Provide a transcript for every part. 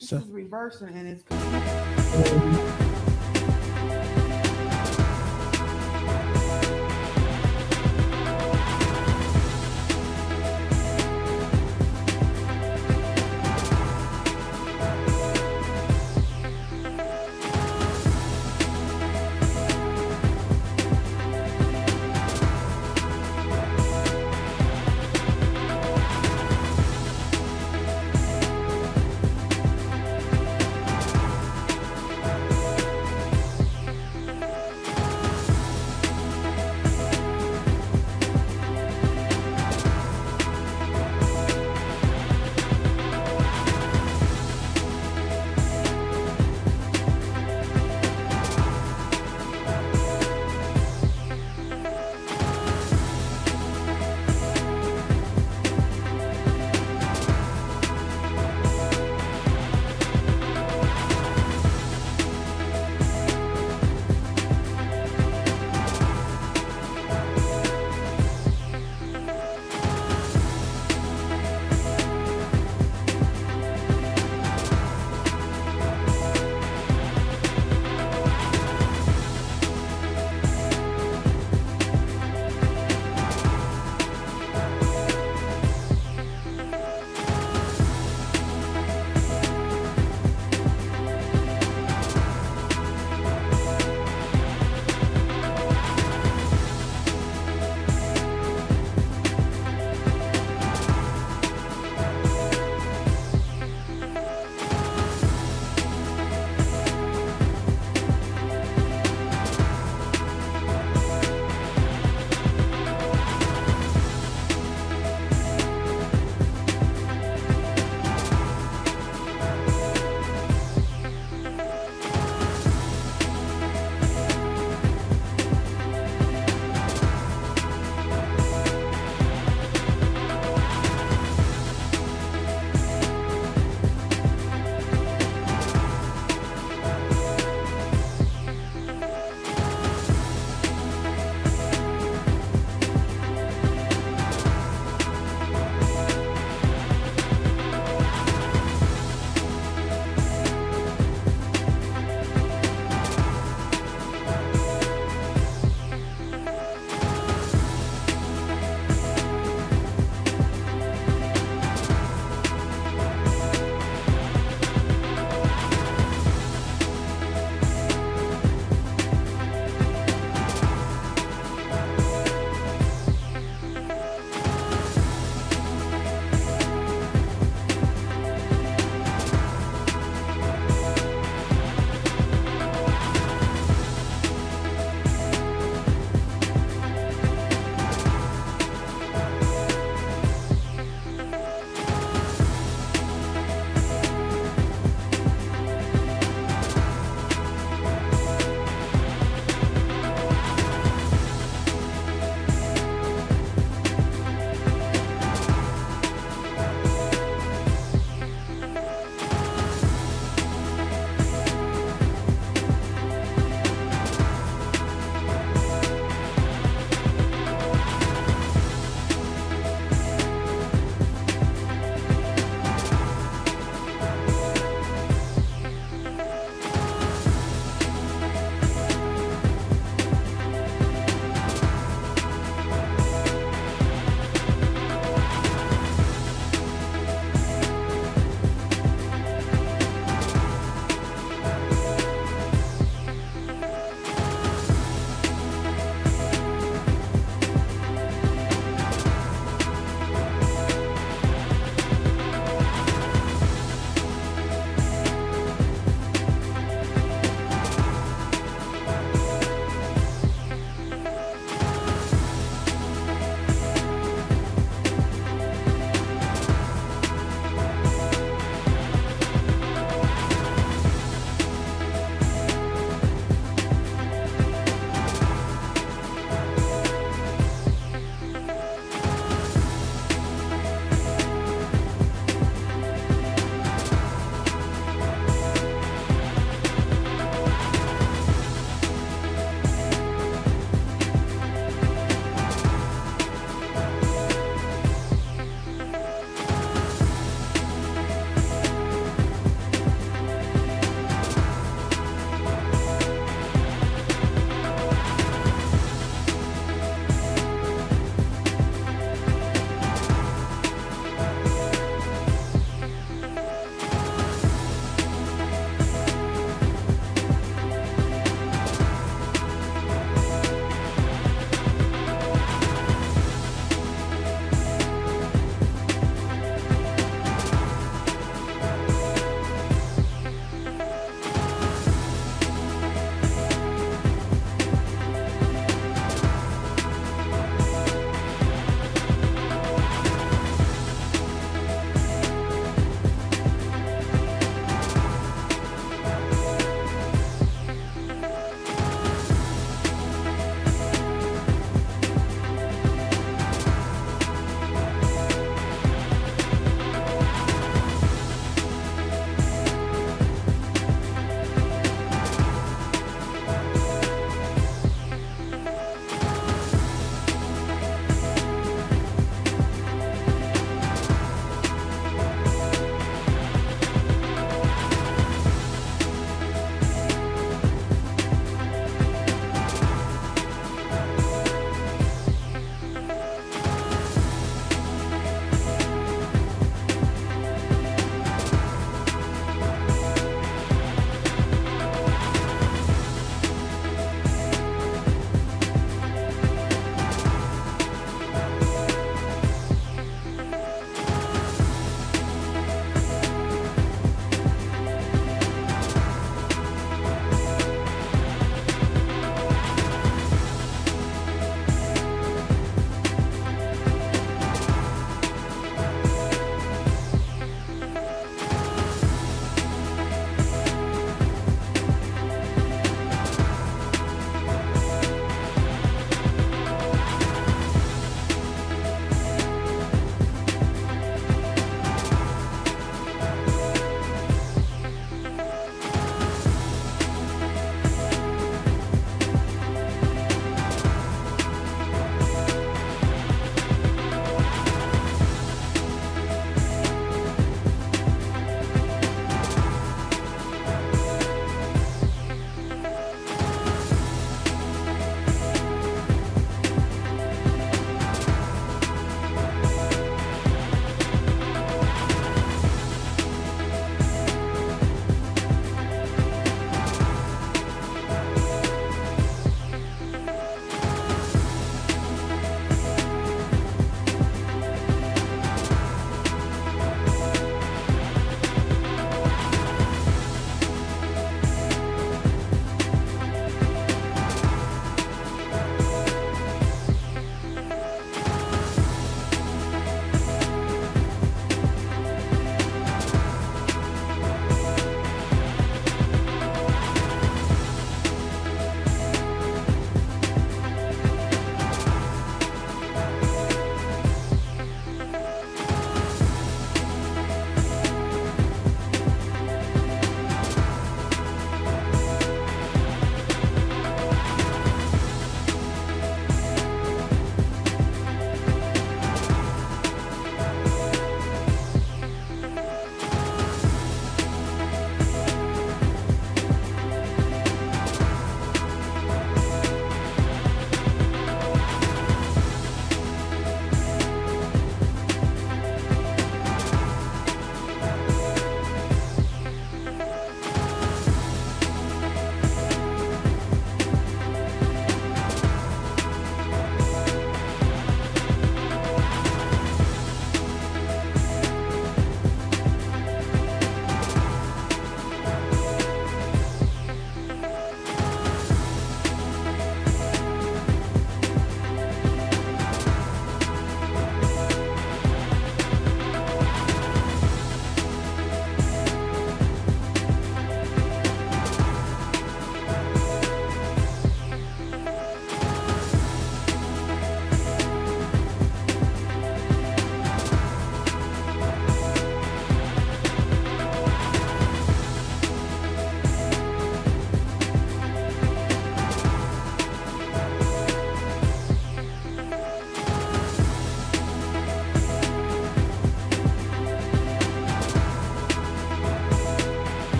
This So is reversing and it's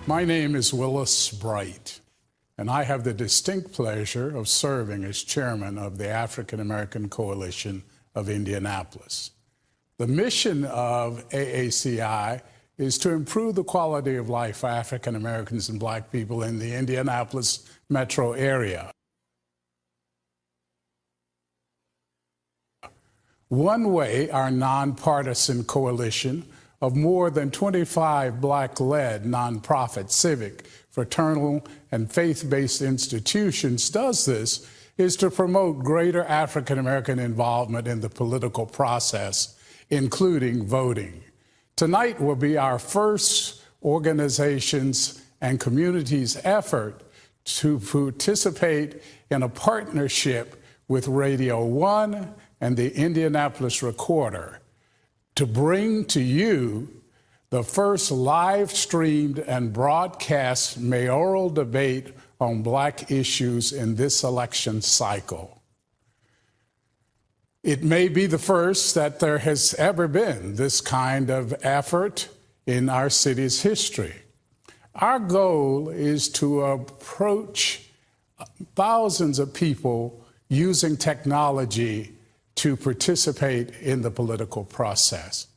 My name is Willis Bright, and I have the distinct pleasure of serving as chairman of the African American Coalition of Indianapolis. The mission of AACI is to improve the quality of life for African Americans and Black people in the Indianapolis metro area. One way our nonpartisan coalition of more than 25 Black-led nonprofit, civic, fraternal, and faith-based institutions does this is to promote greater African American involvement in the political process, including voting. Tonight will be our first organization's and community's effort to participate in a partnership with Radio 1 and the Indianapolis Recorder to bring to you the first live-streamed and broadcast mayoral debate on Black issues in this election cycle. It may be the first that there has ever been this kind of effort in our city's history. Our goal is to approach thousands of people using technology to participate in the political process.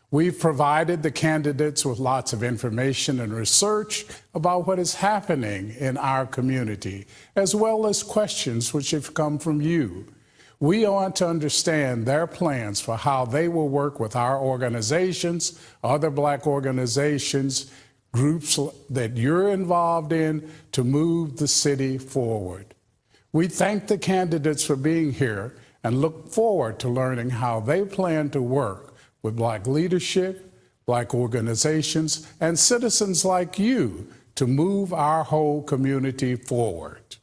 We've provided the candidates with lots of information and research about what is happening in our community, as well as questions which have come from you. We want to understand their plans for how they will work with our organizations, other Black organizations, groups that you're involved in to move the city forward. We thank the candidates for being here and look forward to learning how they plan to work with Black leadership, Black organizations, and citizens like you to move our whole community forward.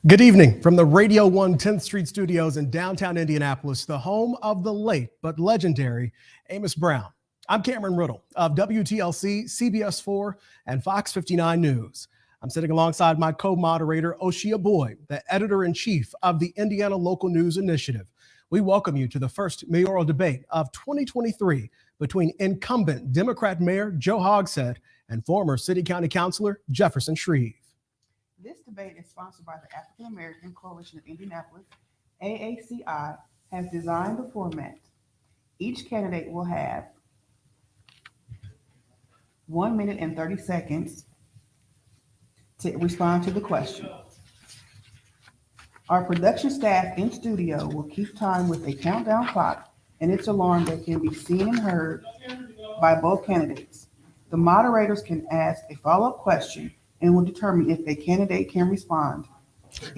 Good evening from the Radio 1 10th Street Studios in downtown Indianapolis, the home of the late but legendary Amos Brown. I'm Cameron Riddle of WTLC, CBS 4, and Fox 59 News. I'm sitting alongside my co-moderator, Oshia Boyd, the editor-in-chief of the Indiana Local News Initiative. We welcome you to the first mayoral debate of 2023 between incumbent Democrat Mayor Joe Hogshead and former City County Councilor Jefferson Shreve. This debate is sponsored by the African American Coalition of Indianapolis. AACI has designed the format. Each candidate will have 1 minute and 30 seconds to respond to the question. Our production staff in studio will keep time with a countdown clock and its alarm that can be seen and heard by both candidates. The moderators can ask a follow-up question and will determine if a candidate can respond.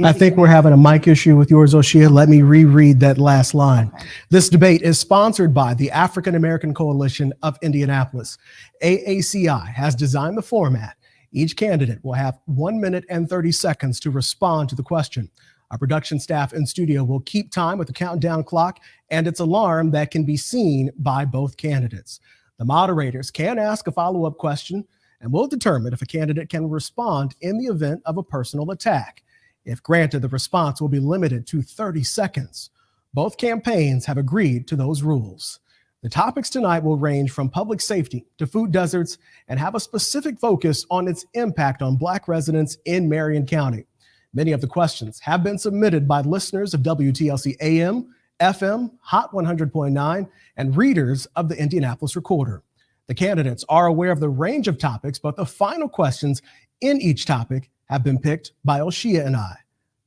I think we're having a mic issue with yours, Oshia. Let me reread that last line. Okay. This debate is sponsored by the African American Coalition of Indianapolis. AACI has designed the format. Each candidate will have 1 minute and 30 seconds to respond to the question. Our production staff in studio will keep time with the countdown clock and its alarm that can be seen by both candidates. The moderators can ask a follow-up question and will determine if a candidate can respond in the event of a personal attack. If granted, the response will be limited to 30 seconds. Both campaigns have agreed to those rules. The topics tonight will range from public safety to food deserts and have a specific focus on its impact on Black residents in Marion County. Many of the questions have been submitted by listeners of WTLC AM, FM, Hot 100.9, and readers of the Indianapolis Recorder. The candidates are aware of the range of topics, but the final questions in each topic have been picked by Oshia and I.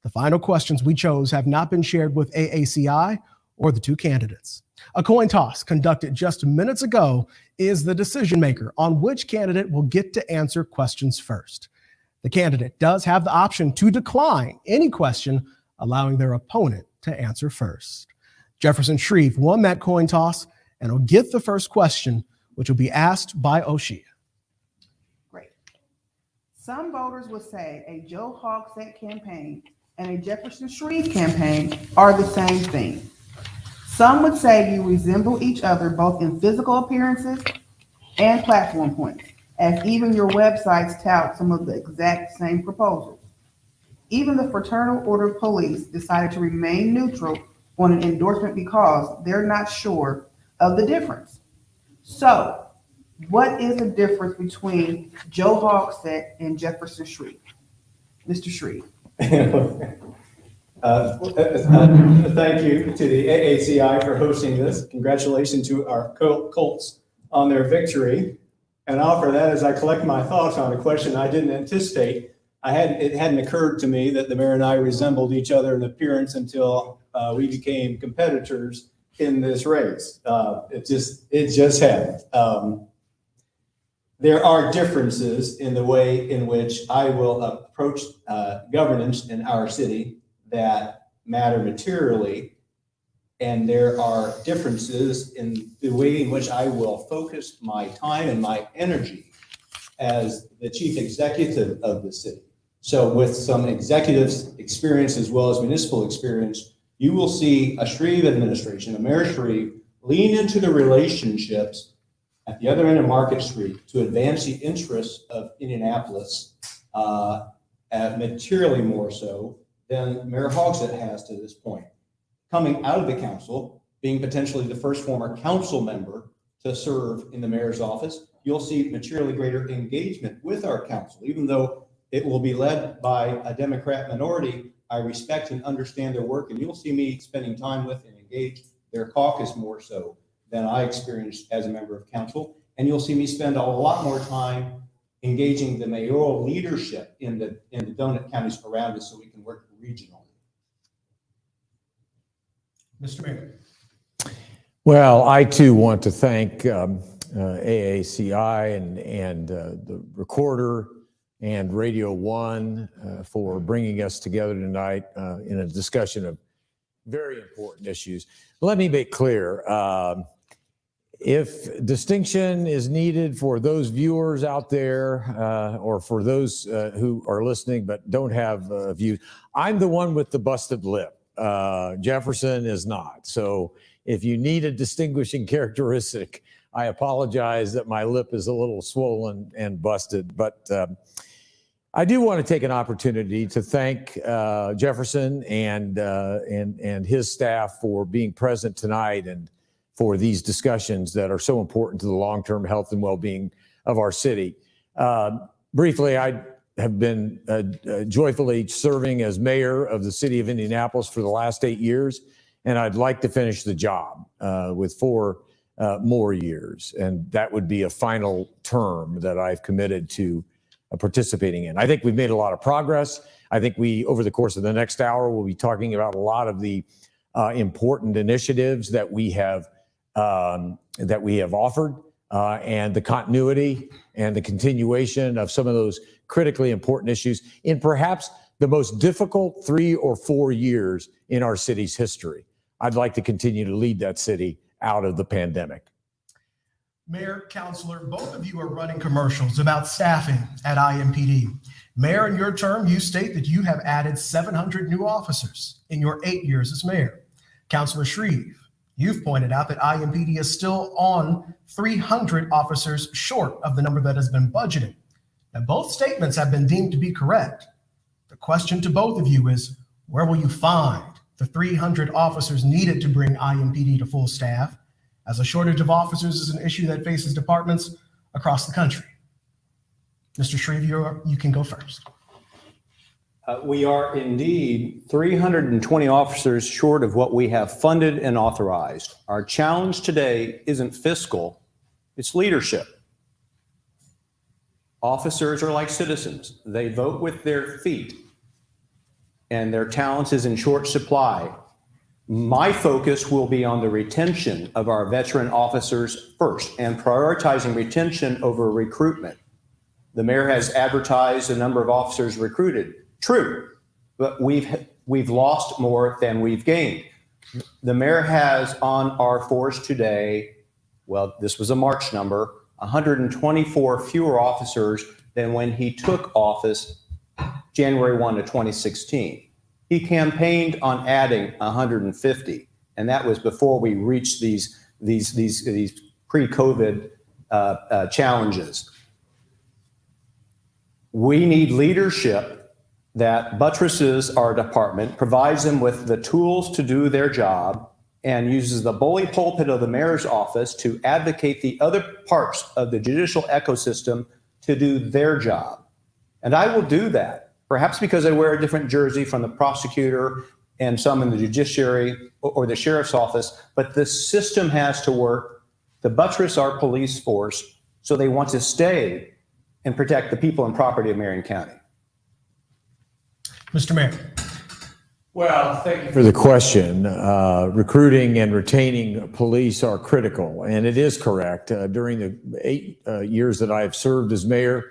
The final questions we chose have not been shared with AACI or the two candidates. A coin toss conducted just minutes ago is the decision maker on which candidate will get to answer questions first. The candidate does have the option to decline any question, allowing their opponent to answer first. Jefferson Shreve won that coin toss and will get the first question, which will be asked by Oshia. Great. Some voters would say a Joe Hogshead campaign and a Jefferson Shreve campaign are the same thing. Some would say you resemble each other both in physical appearances and platform points. as even your websites tout some of the exact same proposals. Even the Fraternal Order of Police decided to remain neutral on an endorsement because they're not sure of the difference. So, what is the difference between Joe Hogsett and Jefferson Shreve? Mr. Shreve. Thank you to the AACI for hosting this. Congratulations to our Colts on their victory. And offer that as I collect my thoughts on a question I didn't anticipate. It hadn't occurred to me that the mayor and I resembled each other in appearance until we became competitors in this race. It just happened. There are differences in the way in which I will approach governance in our city that matter materially. And there are differences in the way in which I will focus my time and my energy as the chief executive of the city. So with some executive experience as well as municipal experience, you will see a Shreve administration, a Mayor Shreve, lean into the relationships at the other end of Market Street to advance the interests of Indianapolis materially more so than Mayor Hogsett has to this point. Coming out of the council, being potentially the first former council member to serve in the mayor's office, you'll see materially greater engagement with our council. Even though it will be led by a Democrat minority, I respect and understand their work, and you'll see me spending time with and engage their caucus more so than I experienced as a member of council. And you'll see me spend a lot more time engaging the mayoral leadership in the donut counties around us so we can work regionally. Mr. Mayor. Well, I too want to thank AACI and the recorder and Radio One for bringing us together tonight in a discussion of very important issues. Let me make clear, if distinction is needed for those viewers out there or for those who are listening but don't have a view, I'm the one with the busted lip. Jefferson is not. So if you need a distinguishing characteristic, I apologize that my lip is a little swollen and busted, but I do want to take an opportunity to thank Jefferson and his staff for being present tonight and for these discussions that are so important to the long-term health and well-being of our city. Briefly, I have been joyfully serving as mayor of the city of Indianapolis for the last 8 years, and I'd like to finish the job with 4 more years, and that would be a final term that I've committed to participating in. I think we've made a lot of progress. I think we, over the course of the next hour, we'll be talking about a lot of the important initiatives that we have offered, and the continuity and the continuation of some of those critically important issues in perhaps the most difficult 3 or 4 years in our city's history. I'd like to continue to lead that city out of the pandemic. Mayor, Councilor, both of you are running commercials about staffing at IMPD. Mayor, in your term, you state that you have added 700 new officers in your 8 years as mayor. Councilor Shreve, you've pointed out that IMPD is still on 300 officers short of the number that has been budgeted. Now, both statements have been deemed to be correct. The question to both of you is, where will you find the 300 officers needed to bring IMPD to full staff, as a shortage of officers is an issue that faces departments across the country? Mr. Shreve, you can go first. We are indeed 320 officers short of what we have funded and authorized. Our challenge today isn't fiscal, it's leadership. Officers are like citizens. They vote with their feet, and their talent is in short supply. My focus will be on the retention of our veteran officers first and prioritizing retention over recruitment. The mayor has advertised the number of officers recruited. True, but we've lost more than we've gained. The mayor has on our force today, well, this was a March number, 124 fewer officers than when he took office January 1 of 2016. He campaigned on adding 150, and that was before we reached these pre-COVID challenges. We need leadership that buttresses our department, provides them with the tools to do their job, and uses the bully pulpit of the mayor's office to advocate the other parts of the judicial ecosystem to do their job. And I will do that, perhaps because I wear a different jersey from the prosecutor and some in the judiciary or the sheriff's office, but the system has to work to buttress our police force so they want to stay and protect the people and property of Marion County. Mr. Mayor. Well, thank you for the question. Recruiting and retaining police are critical, and it is correct. During the 8 years that I have served as mayor,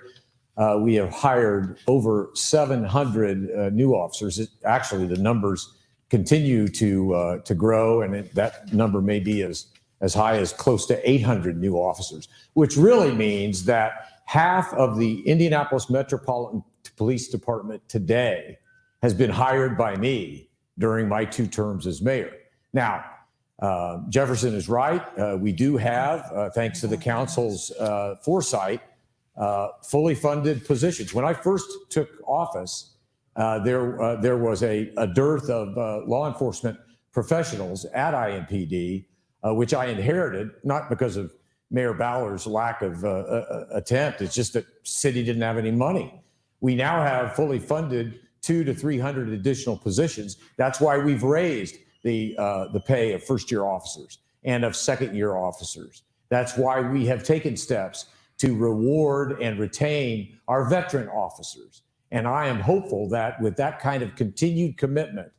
we have hired over 700 new officers. Actually, the numbers continue to grow, and that number may be as high as close to 800 new officers, which really means that half of the Indianapolis Metropolitan Police Department today has been hired by me during my 2 terms as mayor. Now, Jefferson is right. We do have, thanks to the council's foresight, fully funded positions. When I first took office, there was a dearth of law enforcement professionals at IMPD, which I inherited, not because of Mayor Bowler's lack of attempt. It's just that city didn't have any money. We now have fully funded 200 to 300 additional positions. That's why we've raised the pay of first-year officers and of second-year officers. That's why we have taken steps to reward and retain our veteran officers. And I am hopeful that with that kind of continued commitment,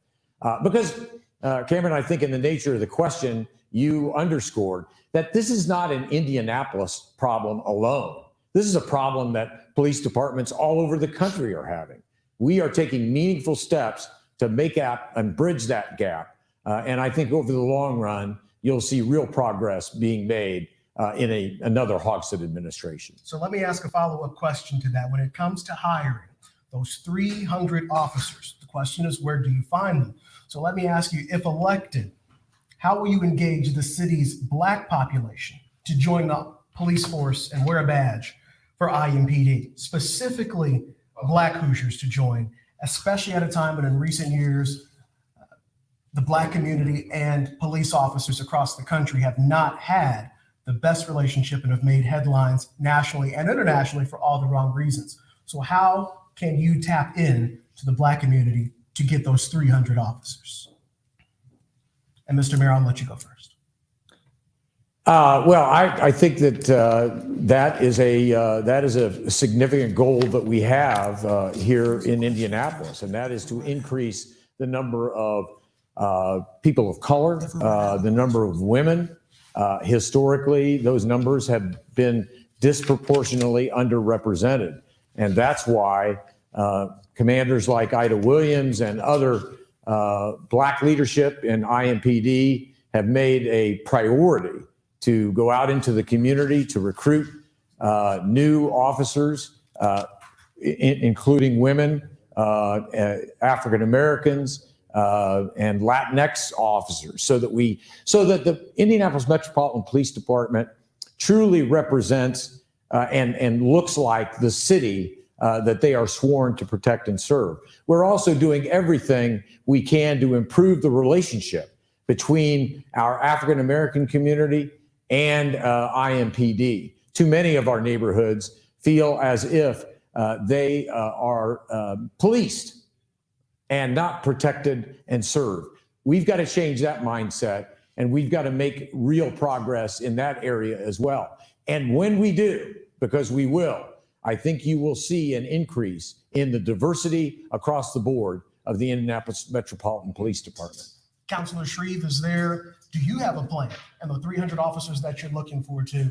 because Cameron, I think in the nature of the question, you underscored that this is not an Indianapolis problem alone. This is a problem that police departments all over the country are having. We are taking meaningful steps to make up and bridge that gap. And I think over the long run, you'll see real progress being made in another Hogsett administration. So let me ask a follow-up question to that. When it comes to hiring those 300 officers, the question is, where do you find them? So let me ask you, if elected, how will you engage the city's Black population to join the police force and wear a badge for IMPD, specifically Black Hoosiers to join, especially at a time when in recent years, the Black community and police officers across the country have not had the best relationship and have made headlines nationally and internationally for all the wrong reasons. So how can you tap in to the Black community to get those 300 officers? And Mr. Mayor, I'll let you go first. Well, I think that that is a significant goal that we have here in Indianapolis, and that is to increase the number of people of color, the number of women. Historically, those numbers have been disproportionately underrepresented, and that's why commanders like Ida Williams and other Black leadership in IMPD have made a priority to go out into the community to recruit new officers, including women, African Americans, and Latinx officers, so that the Indianapolis Metropolitan Police Department truly represents and looks like the city that they are sworn to protect and serve. We're also doing everything we can to improve the relationship between our African American community and IMPD. Too many of our neighborhoods feel as if they are policed and not protected and served. We've got to change that mindset, and we've got to make real progress in that area as well. And when we do, because we will, I think you will see an increase in the diversity across the board of the Indianapolis Metropolitan Police Department. Councilor Shreve, do you have a plan and the 300 officers that you're looking for to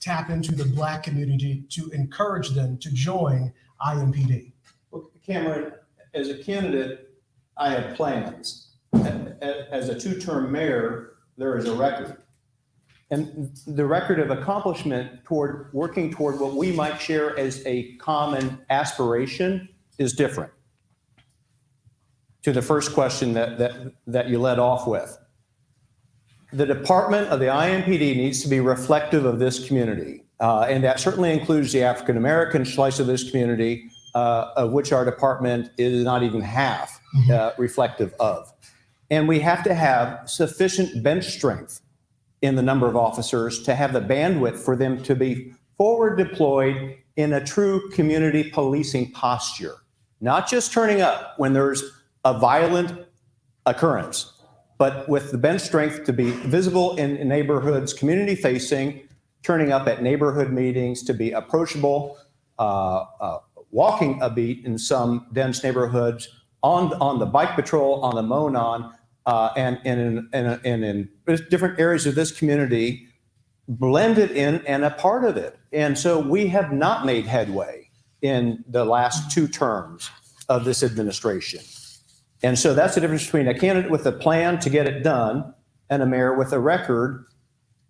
tap into the Black community to encourage them to join IMPD? Well, Cameron, as a candidate, I have plans. As a 2-term mayor, there is a record. And the record of accomplishment toward working toward what we might share as a common aspiration is different. To the first question that you led off with. The department of the IMPD needs to be reflective of this community. And that certainly includes the African-American slice of this community, of which our department is not even half reflective of. And we have to have sufficient bench strength in the number of officers to have the bandwidth for them to be forward deployed in a true community policing posture, not just turning up when there's a violent occurrence, but with the bench strength to be visible in neighborhoods, community facing, turning up at neighborhood meetings, to be approachable, walking a beat in some dense neighborhoods, on the bike patrol, on the Monon, and in different areas of this community, blended in and a part of it. And so we have not made headway in the last 2 terms of this administration. And so that's the difference between a candidate with a plan to get it done and a mayor with a record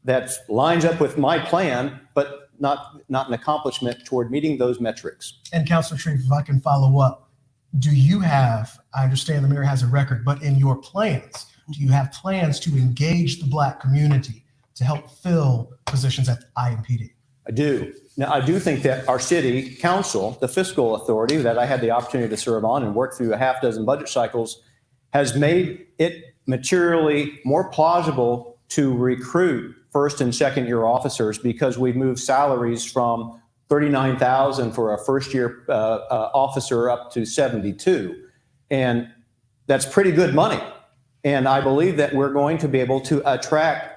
that lines up with my plan, but not an accomplishment toward meeting those metrics. And Councilor Shreve, if I can follow up, do you have, I understand the mayor has a record, but in your plans, do you have plans to engage the Black community to help fill positions at IMPD? I do. Now, I do think that our city council, the fiscal authority that I had the opportunity to serve on and work through a half dozen budget cycles, has made it materially more plausible to recruit first and second year officers, because we've moved salaries from $39,000 for a first year officer up to $72,000. And that's pretty good money. And I believe that we're going to be able to attract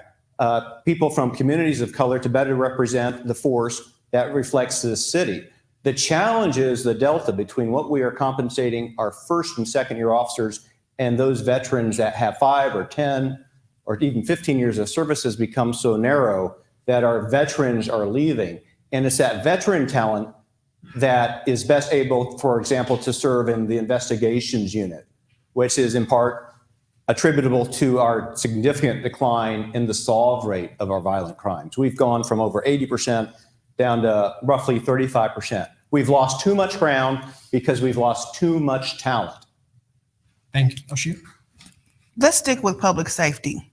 people from communities of color to better represent the force that reflects this city. The challenge is the delta between what we are compensating our first and second year officers and those veterans that have 5 or 10 or even 15 years of service has become so narrow that our veterans are leaving. And it's that veteran talent that is best able, for example, to serve in the investigations unit, which is in part attributable to our significant decline in the solve rate of our violent crimes. We've gone from over 80% down to roughly 35%. We've lost too much ground because we've lost too much talent. Thank you. Oshia? Let's stick with public safety.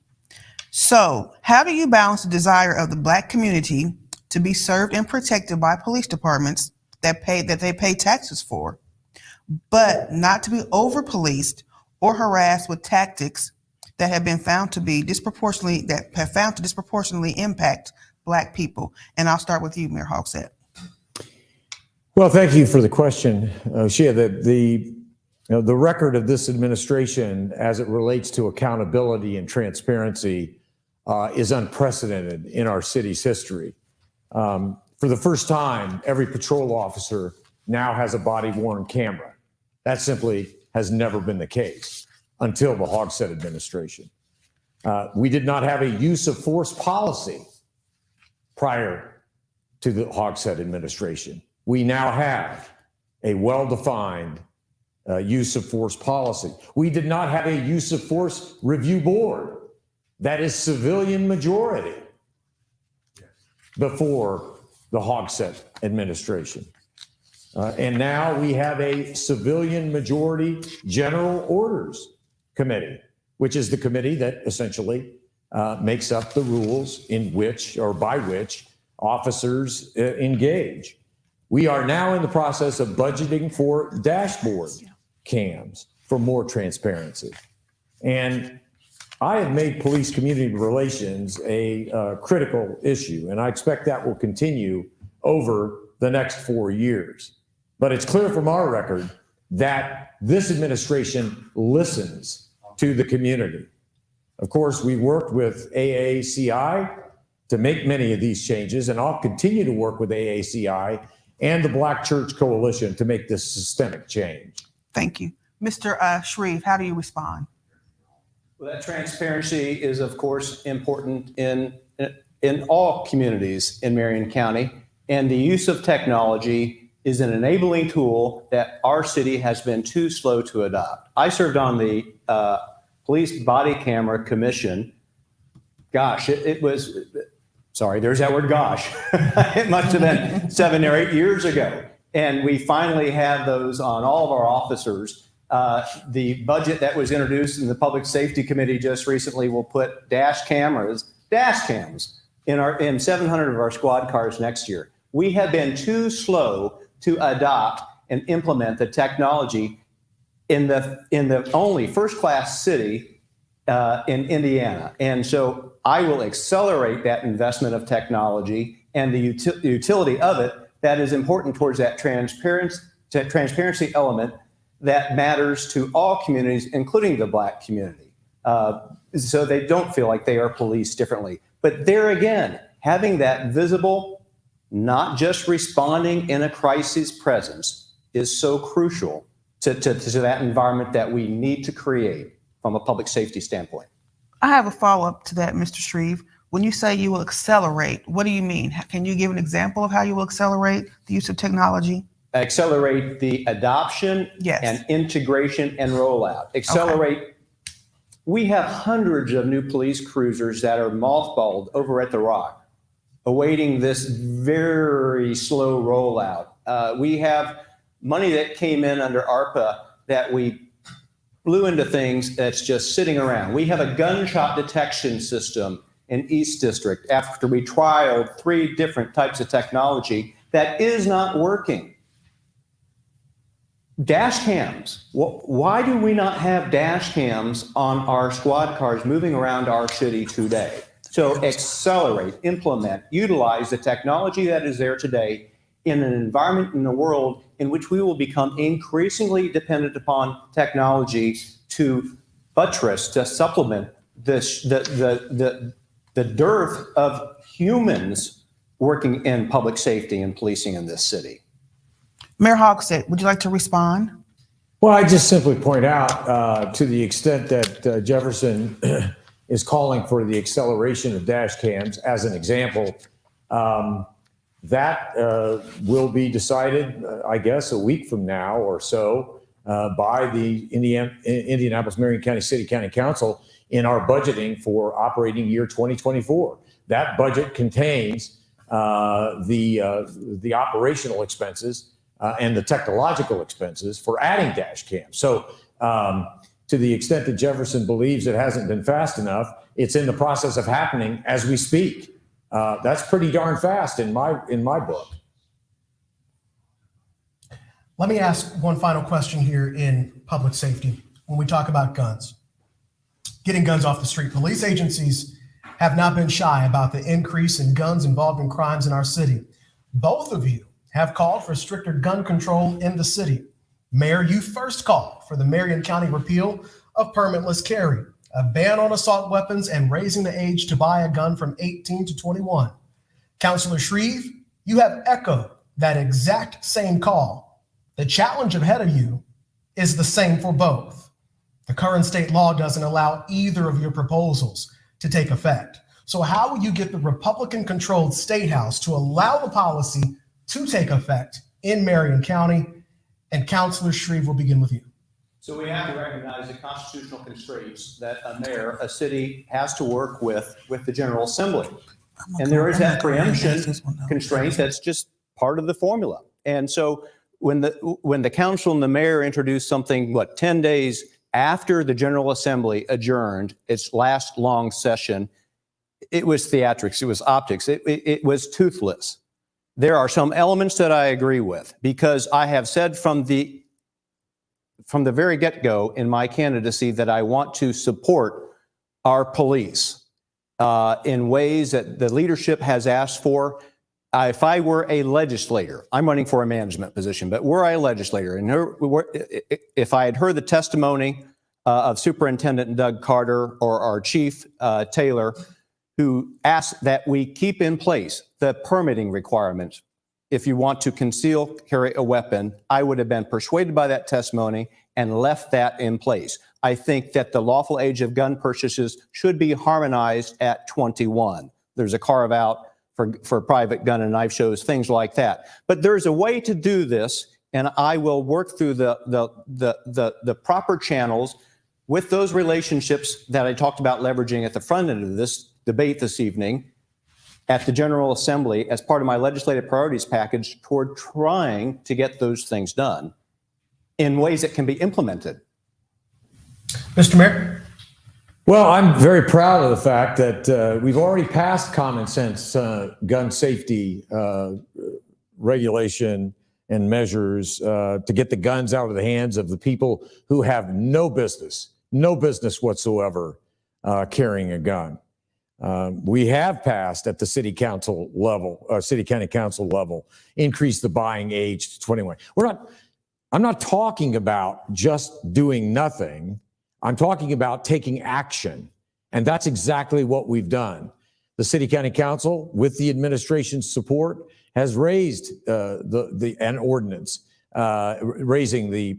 So how do you balance the desire of the Black community to be served and protected by police departments that they pay taxes for, but not to be over-policed or harassed with tactics that have been found to be disproportionately impact Black people? And I'll start with you, Mayor Hogsett. Well, thank you for the question, Shia. The record of this administration as it relates to accountability and transparency is unprecedented in our city's history. For the first time, every patrol officer now has a body-worn camera. That simply has never been the case until the Hogsett administration. We did not have a use of force policy prior to the Hogsett administration. We now have a well-defined use of force policy. We did not have a use of force review board that is civilian majority before the Hogsett administration. And now we have a civilian majority general orders committee, which is the committee that essentially makes up the rules in which or by which officers engage. We are now in the process of budgeting for dashboard cams for more transparency. And I have made police community relations a critical issue, and I expect that will continue over the next 4 years. But it's clear from our record that this administration listens to the community. Of course, we worked with AACI to make many of these changes, and I'll continue to work with AACI and the Black Church Coalition to make this systemic change. Thank you. Mr. Shreve, how do you respond? Well, that transparency is, of course, important in all communities in Marion County, and the use of technology is an enabling tool that our city has been too slow to adopt. I served on the Police Body Camera Commission. Gosh, it was, sorry, there's that word gosh. It must have been 7 or 8 years ago. And we finally had those on all of our officers. The budget that was introduced in the Public Safety Committee just recently will put dash cams in 700 of our squad cars next year. We have been too slow to adopt and implement the technology in the only first-class city in Indiana. And so I will accelerate that investment of technology and the utility of it that is important towards that transparency element that matters to all communities, including the Black community, so they don't feel like they are policed differently. But there again, having that visible, not just responding in a crisis presence, is so crucial to that environment that we need to create from a public safety standpoint. I have a follow-up to that, Mr. Shreve. When you say you will accelerate, what do you mean? Can you give an example of how you will accelerate the use of technology? Accelerate the adoption and integration and rollout. Accelerate. Okay. We have hundreds of new police cruisers that are mothballed over at the Rock, awaiting this very slow rollout. We have money that came in under ARPA that we blew into things that's just sitting around. We have a gunshot detection system in East District after we trialed 3 different types of technology that is not working. Dash cams. Why do we not have dash cams on our squad cars moving around our city today? So accelerate, implement, utilize the technology that is there today in an environment in the world in which we will become increasingly dependent upon technology to buttress, to supplement the dearth of humans working in public safety and policing in this city. Mayor Hogsett, would you like to respond? Well, I just simply point out to the extent that Jefferson is calling for the acceleration of dash cams as an example, that will be decided, I guess, a week from now or so by the Indianapolis Marion County City County Council in our budgeting for operating year 2024. That budget contains the operational expenses and the technological expenses for adding dash cams. So to the extent that Jefferson believes it hasn't been fast enough, it's in the process of happening as we speak. That's pretty darn fast in my book. Let me ask one final question here in public safety. When we talk about guns, getting guns off the street, police agencies have not been shy about the increase in guns involved in crimes in our city. Both of you have called for stricter gun control in the city. Mayor, you first called for the Marion County repeal of permitless carry, a ban on assault weapons, and raising the age to buy a gun from 18 to 21. Councilor Shreve, you have echoed that exact same call. The challenge ahead of you is the same for both. The current state law doesn't allow either of your proposals to take effect. So how will you get the Republican-controlled State House to allow the policy to take effect in Marion County? And Councilor Shreve, will begin with you. So we have to recognize the constitutional constraints that a mayor, a city has to work with the General Assembly. And there is that preemption constraint that's just part of the formula. And so when the council and the mayor introduced something, 10 days after the General Assembly adjourned its last long session, it was theatrics, it was optics, it was toothless. There are some elements that I agree with, because I have said from the very get-go in my candidacy that I want to support our police in ways that the leadership has asked for. If I were a legislator, I'm running for a management position, but were I a legislator, and if I had heard the testimony of Superintendent Doug Carter or our Chief Taylor, who asked that we keep in place the permitting requirements if you want to conceal carry a weapon, I would have been persuaded by that testimony and left that in place. I think that the lawful age of gun purchases should be harmonized at 21. There's a carve out for private gun and knife shows, things like that. But there's a way to do this, and I will work through the proper channels with those relationships that I talked about leveraging at the front end of this debate this evening at the General Assembly as part of my legislative priorities package toward trying to get those things done in ways that can be implemented. Mr. Mayor? Well, I'm very proud of the fact that we've already passed common sense gun safety regulation and measures to get the guns out of the hands of the people who have no business whatsoever carrying a gun. We have passed at the city council level, city county council level, increased the buying age to 21. I'm not talking about just doing nothing. I'm talking about taking action. And that's exactly what we've done. The city county council, with the administration's support, has raised an ordinance raising the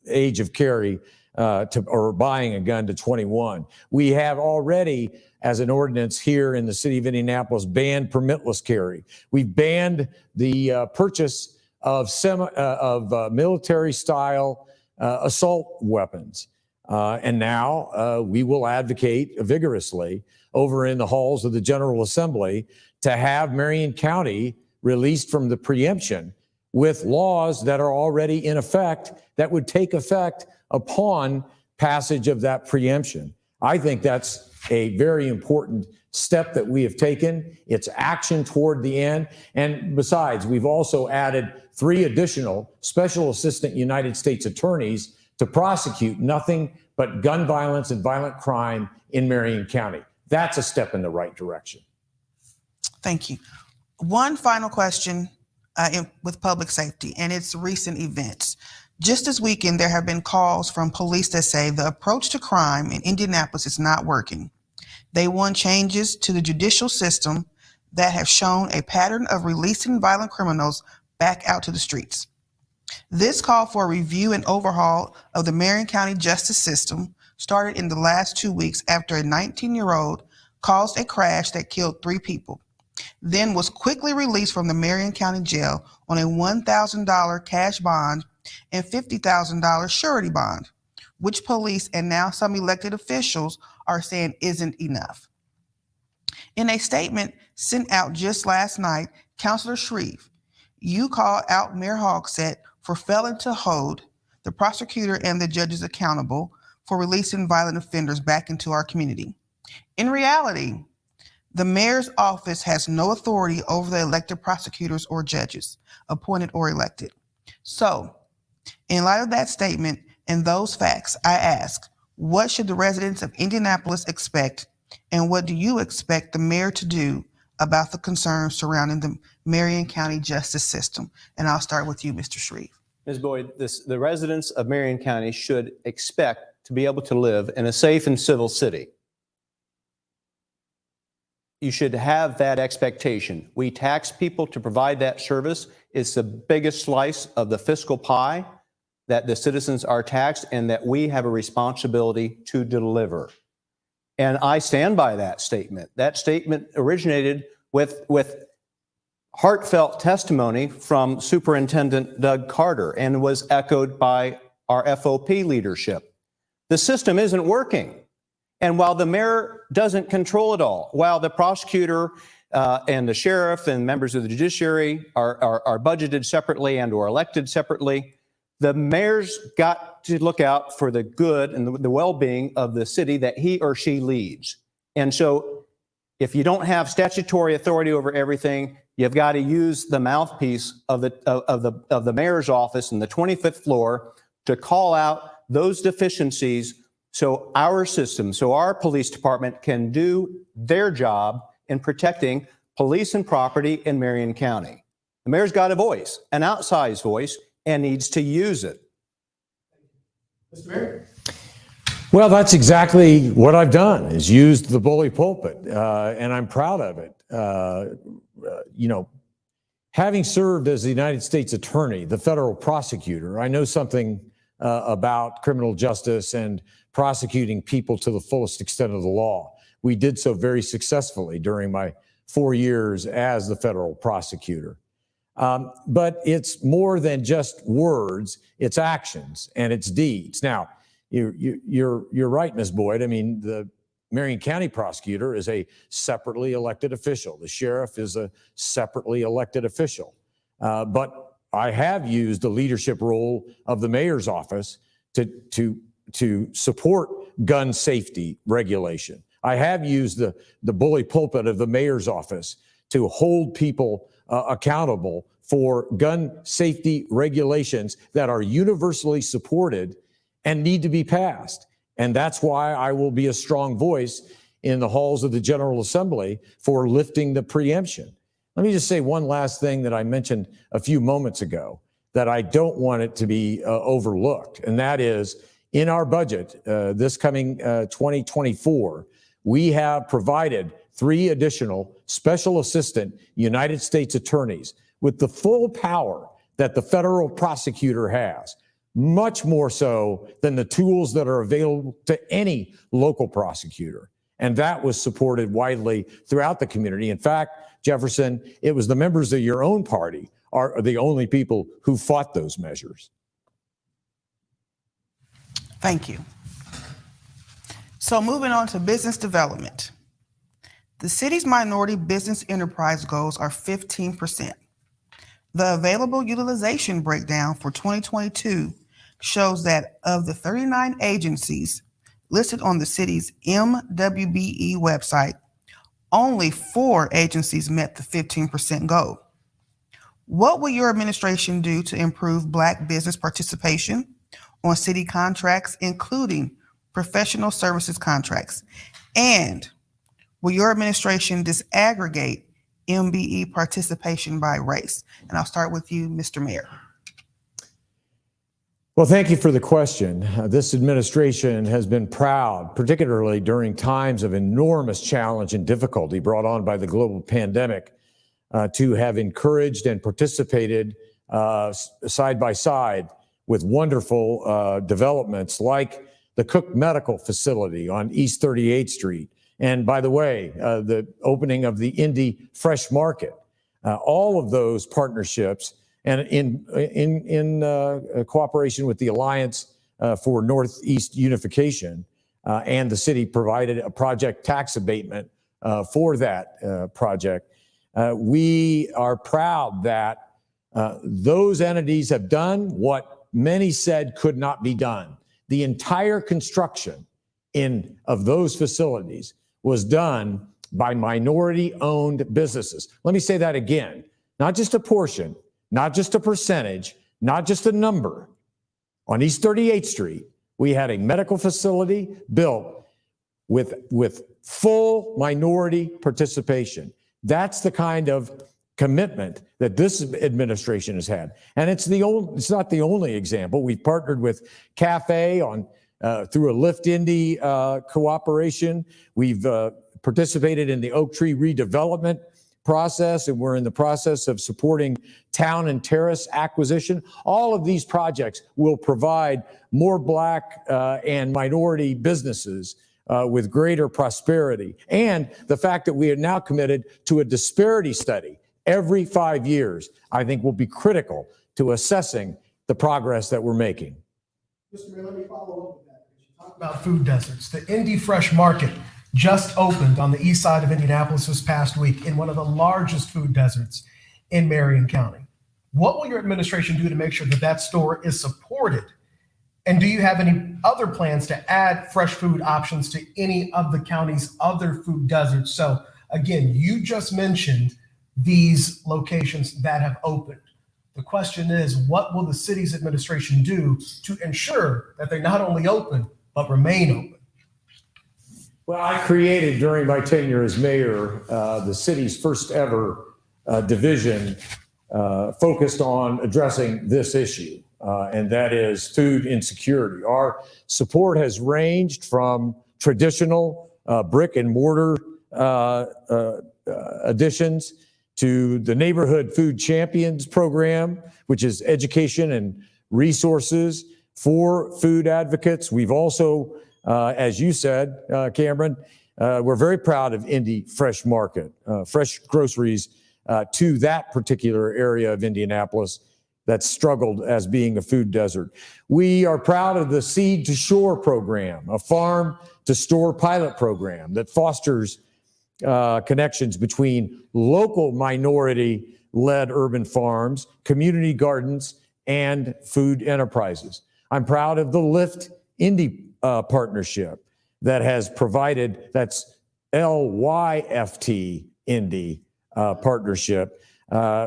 age of carry or buying a gun to 21. We have already, as an ordinance here in the city of Indianapolis, banned permitless carry. We've banned the purchase of military-style assault weapons. And now we will advocate vigorously over in the halls of the General Assembly to have Marion County released from the preemption with laws that are already in effect that would take effect upon passage of that preemption. I think that's a very important step that we have taken. It's action toward the end. And besides, we've also added 3 additional special assistant United States attorneys to prosecute nothing but gun violence and violent crime in Marion County. That's a step in the right direction. Thank you. One final question with public safety, and it's recent events. Just this weekend, there have been calls from police that say the approach to crime in Indianapolis is not working. They want changes to the judicial system that have shown a pattern of releasing violent criminals back out to the streets. This call for a review and overhaul of the Marion County justice system started in the last 2 weeks after a 19-year-old caused a crash that killed 3 people, then was quickly released from the Marion County jail on a $1,000 cash bond and $50,000 surety bond, which police and now some elected officials are saying isn't enough. In a statement sent out just last night, Councilor Shreve, you called out Mayor Hogsett for failing to hold the prosecutor and the judges accountable for releasing violent offenders back into our community. In reality, the mayor's office has no authority over the elected prosecutors or judges, appointed or elected. So, in light of that statement and those facts, I ask, what should the residents of Indianapolis expect, and what do you expect the mayor to do about the concerns surrounding the Marion County justice system? And I'll start with you, Mr. Shreve. Ms. Boyd, the residents of Marion County should expect to be able to live in a safe and civil city. You should have that expectation. We tax people to provide that service. It's the biggest slice of the fiscal pie that the citizens are taxed and that we have a responsibility to deliver. And I stand by that statement. That statement originated with heartfelt testimony from Superintendent Doug Carter and was echoed by our FOP leadership. The system isn't working. And while the mayor doesn't control it all, while the prosecutor and the sheriff and members of the judiciary are budgeted separately and or elected separately, the mayor's got to look out for the good and the well-being of the city that he or she leads. And so if you don't have statutory authority over everything, you've got to use the mouthpiece of the mayor's office in the 25th floor to call out those deficiencies so our system, so our police department can do their job in protecting police and property in Marion County. The mayor's got a voice, an outsized voice, and needs to use it. Mr. Mayor? Well, that's exactly what I've done, is used the bully pulpit, and I'm proud of it. Having served as the United States Attorney, the federal prosecutor, I know something about criminal justice and prosecuting people to the fullest extent of the law. We did so very successfully during my 4 years as the federal prosecutor. But it's more than just words, it's actions and it's deeds. Now, you're right, Ms. Boyd. I mean, the Marion County prosecutor is a separately elected official. The sheriff is a separately elected official. But I have used the leadership role of the mayor's office to support gun safety regulation. I have used the bully pulpit of the mayor's office to hold people accountable for gun safety regulations that are universally supported and need to be passed. And that's why I will be a strong voice in the halls of the General Assembly for lifting the preemption. Let me just say one last thing that I mentioned a few moments ago that I don't want it to be overlooked, and that is in our budget this coming 2024, we have provided 3 additional special assistant United States attorneys with the full power that the federal prosecutor has, much more so than the tools that are available to any local prosecutor. And that was supported widely throughout the community. In fact, Jefferson, it was the members of your own party are the only people who fought those measures. Thank you. So moving on to business development. The city's minority business enterprise goals are 15%. The available utilization breakdown for 2022 shows that of the 39 agencies listed on the city's MWBE website, only 4 agencies met the 15% goal. What will your administration do to improve Black business participation on city contracts, including professional services contracts? And will your administration disaggregate MBE participation by race? And I'll start with you, Mr. Mayor. Well, thank you for the question. This administration has been proud, particularly during times of enormous challenge and difficulty brought on by the global pandemic, to have encouraged and participated side by side with wonderful developments like the Cook Medical Facility on East 38th Street. And by the way, the opening of the Indy Fresh Market, all of those partnerships, and in cooperation with the Alliance for Northeast Unification, and the city provided a project tax abatement for that project. We are proud that those entities have done what many said could not be done. The entire construction of those facilities was done by minority-owned businesses. Let me say that again, not just a portion, not just a percentage, not just a number. On East 38th Street, we had a medical facility built with full minority participation. That's the kind of commitment that this administration has had. And it's not the only example. We've partnered with Cafe through a Lift Indy cooperation. We've participated in the Oak Tree redevelopment process, and we're in the process of supporting Town and Terrace acquisition. All of these projects will provide more Black and minority businesses with greater prosperity. And the fact that we are now committed to a disparity study every 5 years, I think will be critical to assessing the progress that we're making. Mr. Mayor, let me follow up with that. You talk about food deserts. The Indy Fresh Market just opened on the east side of Indianapolis this past week in one of the largest food deserts in Marion County. What will your administration do to make sure that that store is supported? And do you have any other plans to add fresh food options to any of the county's other food deserts? So again, you just mentioned these locations that have opened. The question is, what will the city's administration do to ensure that they not only open, but remain open? Well, I created during my tenure as mayor the city's first ever division focused on addressing this issue, and that is food insecurity. Our support has ranged from traditional brick and mortar additions to the Neighborhood Food Champions program, which is education and resources for food advocates. We've also, as you said, Cameron, we're very proud of Indy Fresh Market, fresh groceries to that particular area of Indianapolis that struggled as being a food desert. We are proud of the Seed to Shore program, a farm to store pilot program that fosters connections between local minority-led urban farms, community gardens, and food enterprises. I'm proud of the Lift Indy partnership, that has provided, that's LYFT Indy partnership,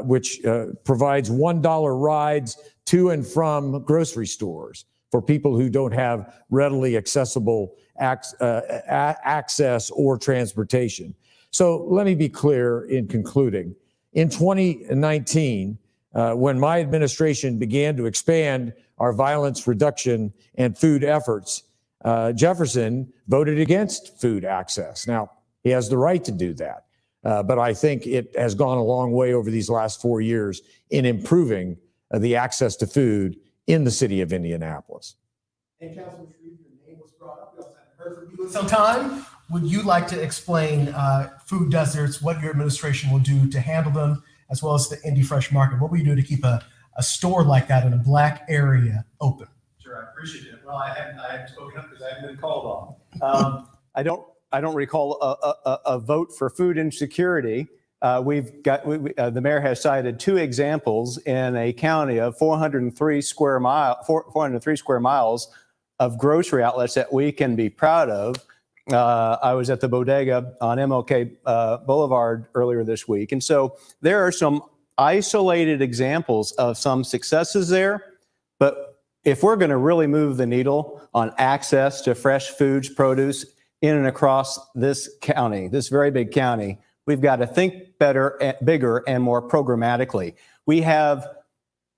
which provides $1 rides to and from grocery stores for people who don't have readily accessible access or transportation. So let me be clear in concluding. In 2019, when my administration began to expand our violence reduction and food efforts, Jefferson voted against food access. Now, he has the right to do that, but I think it has gone a long way over these last 4 years in improving the access to food in the city of Indianapolis. And Councilman Shreve, your name was brought up. We also haven't heard from you in some time. Would you like to explain food deserts, what your administration will do to handle them, as well as the Indy Fresh Market? What will you do to keep a store like that in a Black area open? Sure, I appreciate it. Well, I haven't spoken up because I haven't been called on. I don't recall a vote for food insecurity. The mayor has cited 2 examples in a county of 403 square miles of grocery outlets that we can be proud of. I was at the bodega on MLK Boulevard earlier this week. And so there are some isolated examples of some successes there. But if we're going to really move the needle on access to fresh foods, produce in and across this county, this very big county, we've got to think better, bigger, and more programmatically. We have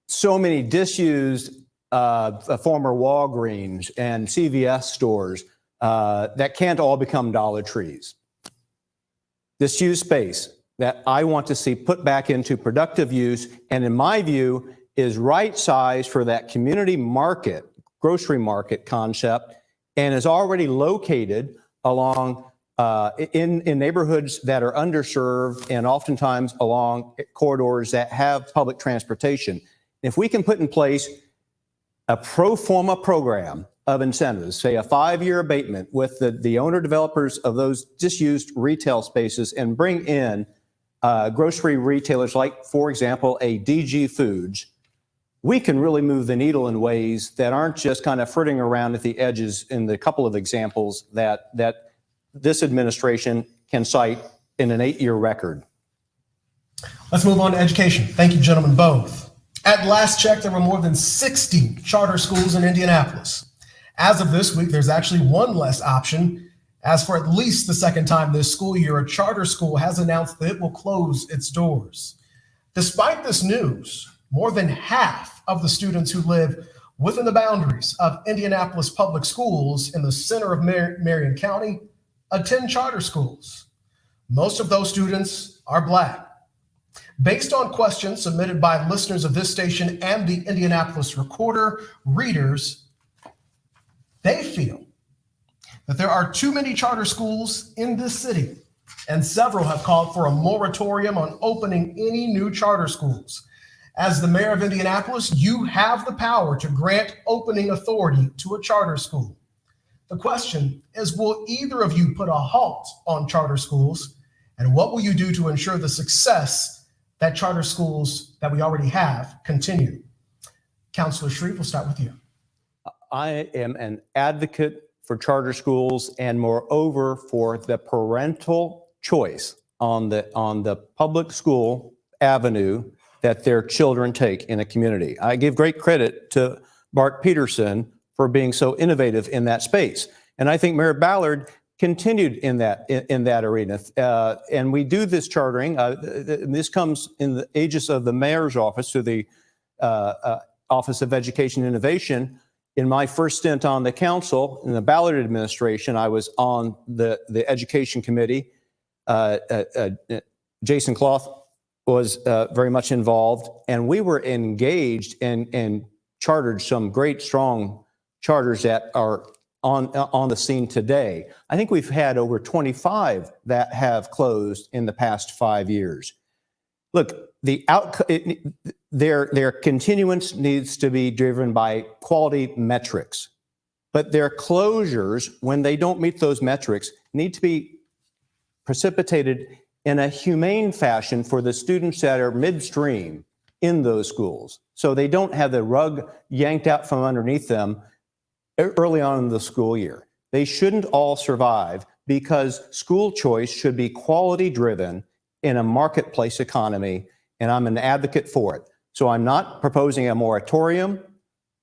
so many disused former Walgreens and CVS stores that can't all become Dollar Trees. Disused space that I want to see put back into productive use, and in my view, is right sized for that community market, grocery market concept, and is already located along in neighborhoods that are underserved and oftentimes along corridors that have public transportation. If we can put in place a pro forma program of incentives, say a 5-year abatement with the owner developers of those disused retail spaces, and bring in grocery retailers like, for example, a DG Foods, we can really move the needle in ways that aren't just kind of flirting around at the edges in the couple of examples that this administration can cite in an 8-year record. Let's move on to education. Thank you, gentlemen, both. At last check, there were more than 60 charter schools in Indianapolis. As of this week, there's actually one less option, as for at least the second time this school year, a charter school has announced that it will close its doors. Despite this news, more than half of the students who live within the boundaries of Indianapolis public schools in the center of Marion County attend charter schools. Most of those students are Black. Based on questions submitted by listeners of this station and the Indianapolis Recorder readers, they feel that there are too many charter schools in this city, and several have called for a moratorium on opening any new charter schools. As the mayor of Indianapolis, you have the power to grant opening authority to a charter school. The question is, will either of you put a halt on charter schools? And what will you do to ensure the success that charter schools that we already have continue? Councilor Shreve, we'll start with you. I am an advocate for charter schools, and moreover for the parental choice on the public school avenue that their children take in a community. I give great credit to Bart Peterson for being so innovative in that space. And I think Mayor Ballard continued in that arena. And we do this chartering. This comes in the aegis of the mayor's office through the Office of Education Innovation. In my first stint on the council, in the Ballard administration, I was on the education committee. Jason Cloth was very much involved, and we were engaged and chartered some great, strong charters that are on the scene today. I think we've had over 25 that have closed in the past 5 years. Look, their continuance needs to be driven by quality metrics, but their closures, when they don't meet those metrics, need to be precipitated in a humane fashion for the students that are midstream in those schools, so they don't have the rug yanked out from underneath them early on in the school year. They shouldn't all survive because school choice should be quality driven in a marketplace economy, and I'm an advocate for it. So I'm not proposing a moratorium.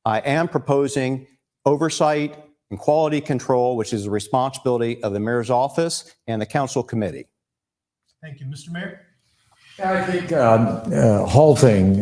I am proposing oversight and quality control, which is the responsibility of the mayor's office and the council committee. Thank you, Mr. Mayor. I think halting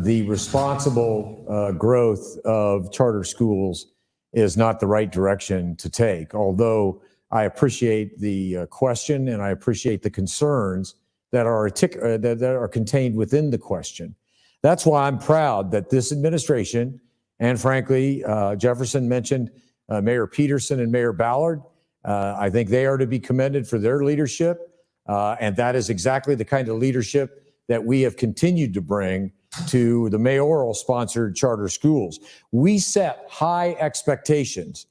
the responsible growth of charter schools is not the right direction to take, although I appreciate the question and I appreciate the concerns that are contained within the question. That's why I'm proud that this administration, and frankly, Jefferson mentioned Mayor Peterson and Mayor Ballard. I think they are to be commended for their leadership. And that is exactly the kind of leadership that we have continued to bring to the mayoral sponsored charter schools. We set high expectations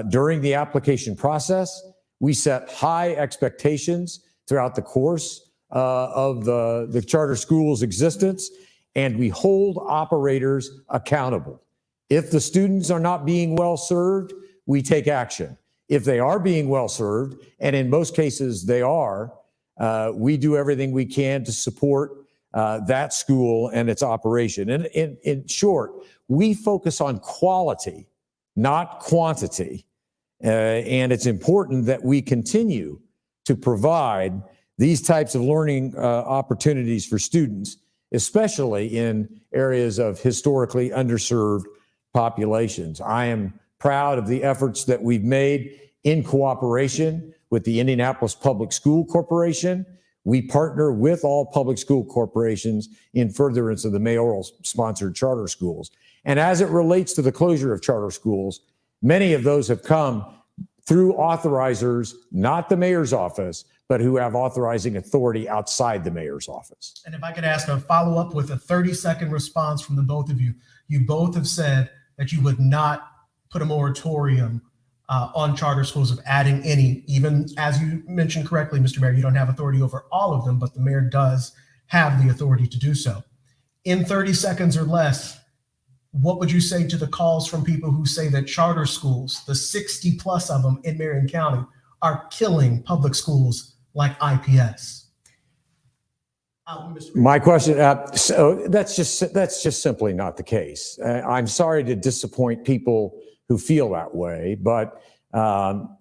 during the application process. We set high expectations throughout the course of the charter school's existence, and we hold operators accountable. If the students are not being well served, we take action. If they are being well served, and in most cases they are, we do everything we can to support that school and its operation. And in short, we focus on quality, not quantity. And it's important that we continue to provide these types of learning opportunities for students, especially in areas of historically underserved populations. I am proud of the efforts that we've made in cooperation with the Indianapolis Public School Corporation. We partner with all public school corporations in furtherance of the mayoral sponsored charter schools. And as it relates to the closure of charter schools, many of those have come through authorizers, not the mayor's office, but who have authorizing authority outside the mayor's office. And if I could ask a follow-up with a 30-second response from the both of you. You both have said that you would not put a moratorium on charter schools of adding any, even as you mentioned correctly, Mr. Mayor, you don't have authority over all of them, but the mayor does have the authority to do so. In 30 seconds or less, what would you say to the calls from people who say that charter schools, the 60 plus of them in Marion County, are killing public schools like IPS? My question, so that's just simply not the case. I'm sorry to disappoint people who feel that way, but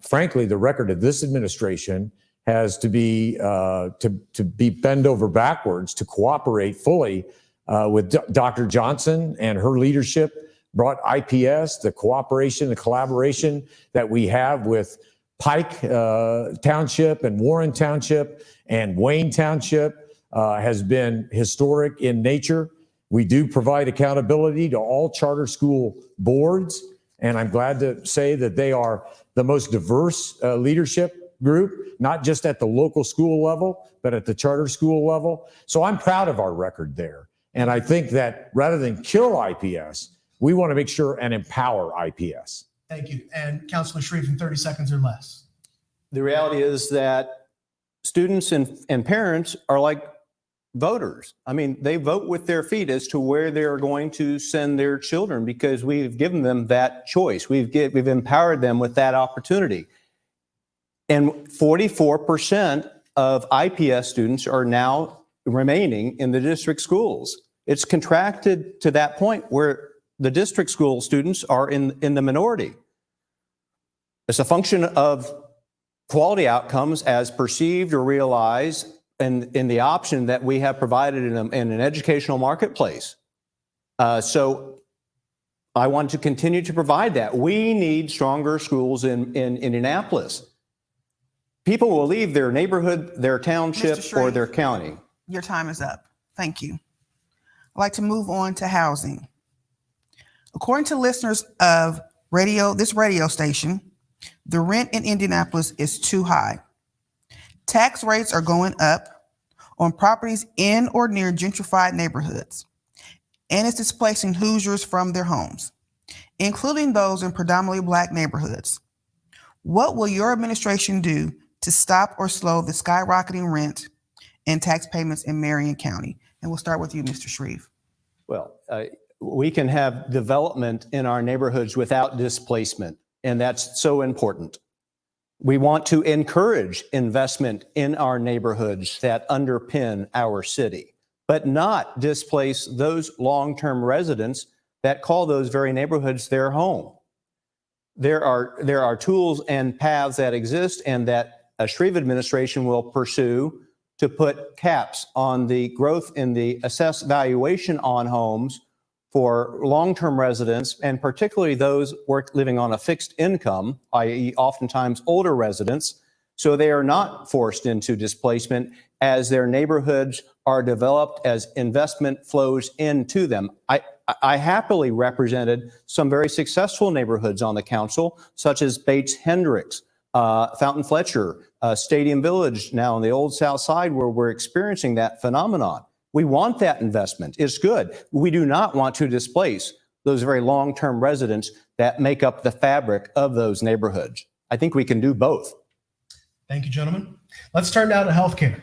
frankly, the record of this administration has to be bent over backwards to cooperate fully with Dr. Johnson and her leadership brought IPS, the cooperation, the collaboration that we have with Pike Township and Warren Township and Wayne Township has been historic in nature. We do provide accountability to all charter school boards, and I'm glad to say that they are the most diverse leadership group, not just at the local school level, but at the charter school level. So I'm proud of our record there. And I think that rather than kill IPS, we want to make sure and empower IPS. Thank you. And Councilor Shreve, in 30 seconds or less. The reality is that students and parents are like voters. I mean, they vote with their feet as to where they're going to send their children because we've given them that choice. We've empowered them with that opportunity. And 44% of IPS students are now remaining in the district schools. It's contracted to that point where the district school students are in the minority. It's a function of quality outcomes as perceived or realized in the option that we have provided in an educational marketplace. So I want to continue to provide that. We need stronger schools in Indianapolis. People will leave their neighborhood, their township, or their county. Your time is up. Thank you. I'd like to move on to housing. According to listeners of this radio station, the rent in Indianapolis is too high. Tax rates are going up on properties in or near gentrified neighborhoods, and it's displacing Hoosiers from their homes, including those in predominantly Black neighborhoods. What will your administration do to stop or slow the skyrocketing rent and tax payments in Marion County? And we'll start with you, Mr. Shreve. Well, we can have development in our neighborhoods without displacement. and that's so important. We want to encourage investment in our neighborhoods that underpin our city, but not displace those long-term residents that call those very neighborhoods their home. There are tools and paths that exist and that a Shreve administration will pursue to put caps on the growth in the assessed valuation on homes for long-term residents, and particularly those living on a fixed income, i.e. oftentimes older residents, so they are not forced into displacement as their neighborhoods are developed, as investment flows into them. I happily represented some very successful neighborhoods on the council, such as Bates Hendricks, Fountain Fletcher, Stadium Village now on the Old South Side, where we're experiencing that phenomenon. We want that investment. It's good. We do not want to displace those very long-term residents that make up the fabric of those neighborhoods. I think we can do both. Thank you, gentlemen. Let's turn now to healthcare.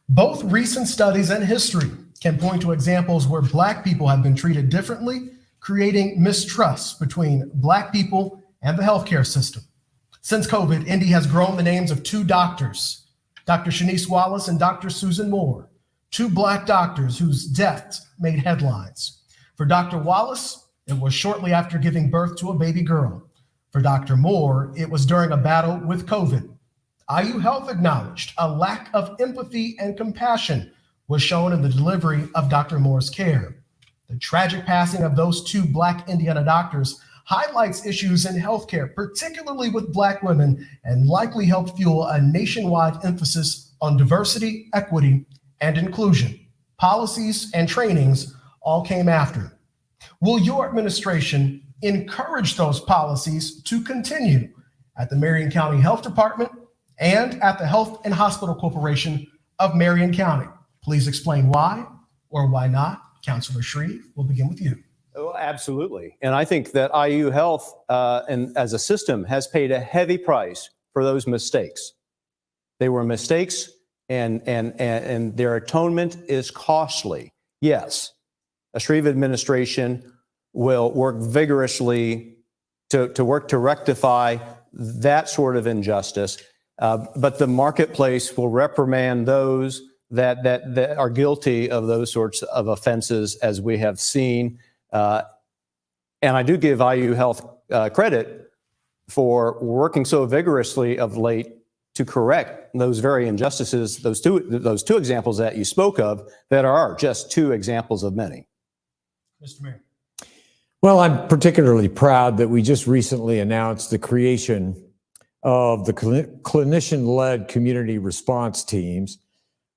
Both recent studies and history can point to examples where Black people have been treated differently, creating mistrust between Black people and the healthcare system. Since COVID, Indy has grown the names of two doctors, Dr. Shanice Wallace and Dr. Susan Moore, two Black doctors whose deaths made headlines. For Dr. Wallace, it was shortly after giving birth to a baby girl. For Dr. Moore, it was during a battle with COVID. IU Health acknowledged a lack of empathy and compassion was shown in the delivery of Dr. Moore's care. The tragic passing of those two Black Indiana doctors highlights issues in healthcare, particularly with Black women, and likely helped fuel a nationwide emphasis on diversity, equity, and inclusion. Policies and trainings all came after. Will your administration encourage those policies to continue at the Marion County Health Department and at the Health and Hospital Corporation of Marion County? Please explain why or why not. Councilor Shreve, we'll begin with you. Oh, absolutely. And I think that IU Health and as a system has paid a heavy price for those mistakes. They were mistakes, and their atonement is costly. Yes, a Shreve administration will work vigorously to work to rectify that sort of injustice, but the marketplace will reprimand those that are guilty of those sorts of offenses, as we have seen. And I do give IU Health credit for working so vigorously of late to correct those very injustices, those two examples that you spoke of that are just two examples of many. Mr. Mayor. Well, I'm particularly proud that we just recently announced the creation of the clinician-led community response teams.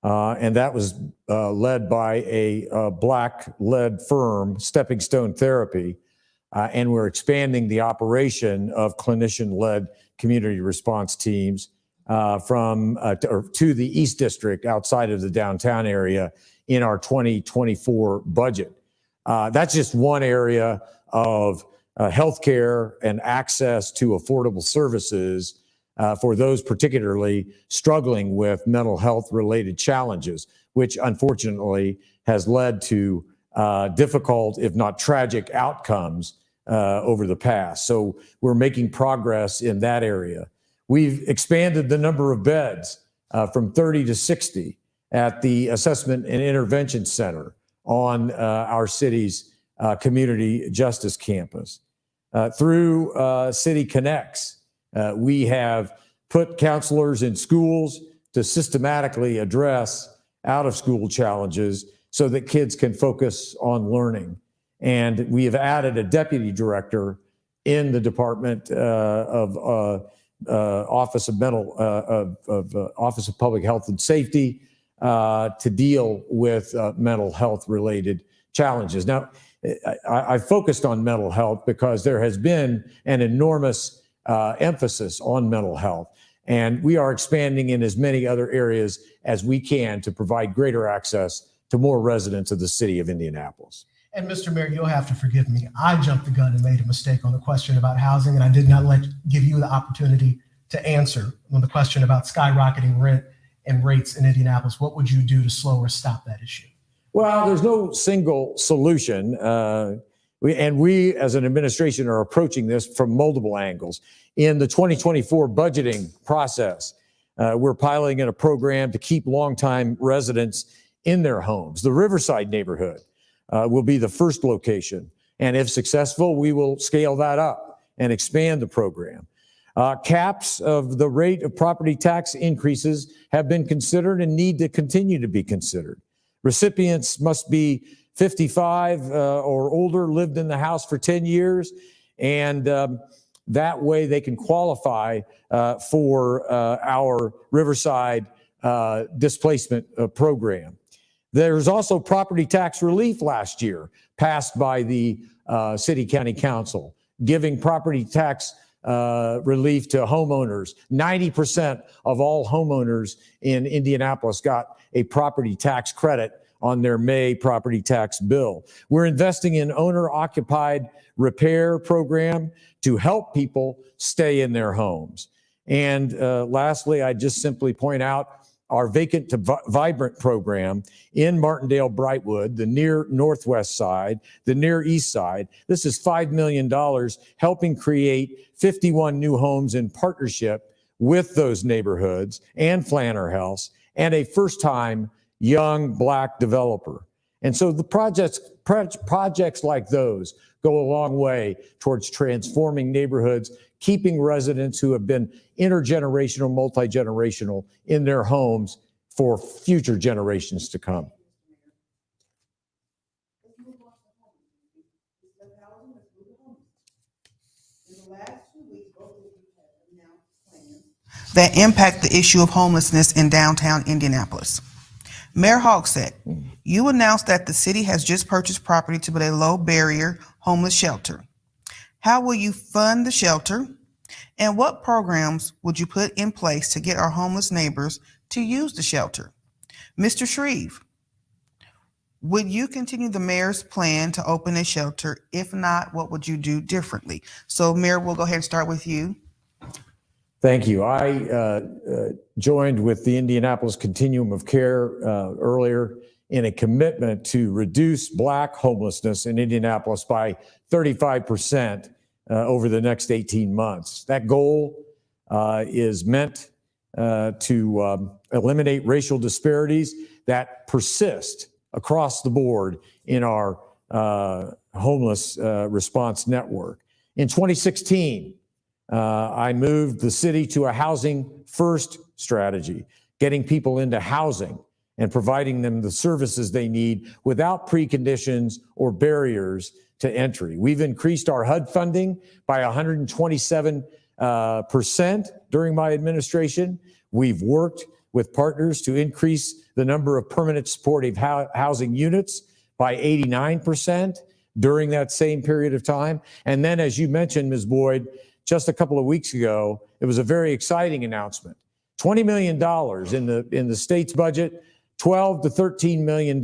And that was led by a Black-led firm, Stepping Stone Therapy. And we're expanding the operation of clinician-led community response teams to the East District outside of the downtown area in our 2024 budget. That's just one area of healthcare and access to affordable services for those particularly struggling with mental health related challenges, which unfortunately has led to difficult, if not tragic, outcomes over the past. So we're making progress in that area. We've expanded the number of beds from 30 to 60 at the Assessment and Intervention Center on our city's community justice campus. Through City Connects, we have put counselors in schools to systematically address out-of-school challenges so that kids can focus on learning. And we have added a deputy director in the Department of Office of Office of Public Health and Safety to deal with mental health related challenges. Now, I focused on mental health because there has been an enormous emphasis on mental health, and we are expanding in as many other areas as we can to provide greater access to more residents of the city of Indianapolis. And Mr. Mayor, you'll have to forgive me. I jumped the gun and made a mistake on the question about housing, and I did not give you the opportunity to answer on the question about skyrocketing rent and rates in Indianapolis. What would you do to slow or stop that issue? Well, there's no single solution. We as an administration are approaching this from multiple angles. In the 2024 budgeting process, we're piloting in a program to keep longtime residents in their homes. The Riverside neighborhood will be the first location. And if successful, we will scale that up and expand the program. Caps of the rate of property tax increases have been considered and need to continue to be considered. Recipients must be 55 or older, lived in the house for 10 years, and that way they can qualify for our Riverside displacement program. There's also property tax relief last year passed by the City County Council, giving property tax relief to homeowners. 90% of all homeowners in Indianapolis got a property tax credit on their May property tax bill. We're investing in owner-occupied repair program to help people stay in their homes. And lastly, I just simply point out our Vacant to Vibrant program in Martindale, Brightwood, the near northwest side, the near east side. This is $5 million, helping create 51 new homes in partnership with those neighborhoods and Flanner House, and a first-time young Black developer. And so the projects like those go a long way towards transforming neighborhoods, keeping residents who have been intergenerational, multi-generational in their homes for future generations to come. That impact the issue of homelessness in downtown Indianapolis. Mayor Hogsett, you announced that the city has just purchased property to build a low-barrier homeless shelter. How will you fund the shelter? And what programs would you put in place to get our homeless neighbors to use the shelter? Mr. Shreve, would you continue the mayor's plan to open a shelter? If not, what would you do differently? So, Mayor, we'll go ahead and start with you. Thank you. I joined with the Indianapolis Continuum of Care earlier in a commitment to reduce Black homelessness in Indianapolis by 35% over the next 18 months. That goal is meant to eliminate racial disparities that persist across the board in our homeless response network. In 2016, I moved the city to a housing first strategy, getting people into housing and providing them the services they need without preconditions or barriers to entry. We've increased our HUD funding by 127% during my administration. We've worked with partners to increase the number of permanent supportive housing units by 89% during that same period of time. And then, as you mentioned, Ms. Boyd, just a couple of weeks ago, it was a very exciting announcement. $20 million in the state's budget, $12 to $13 million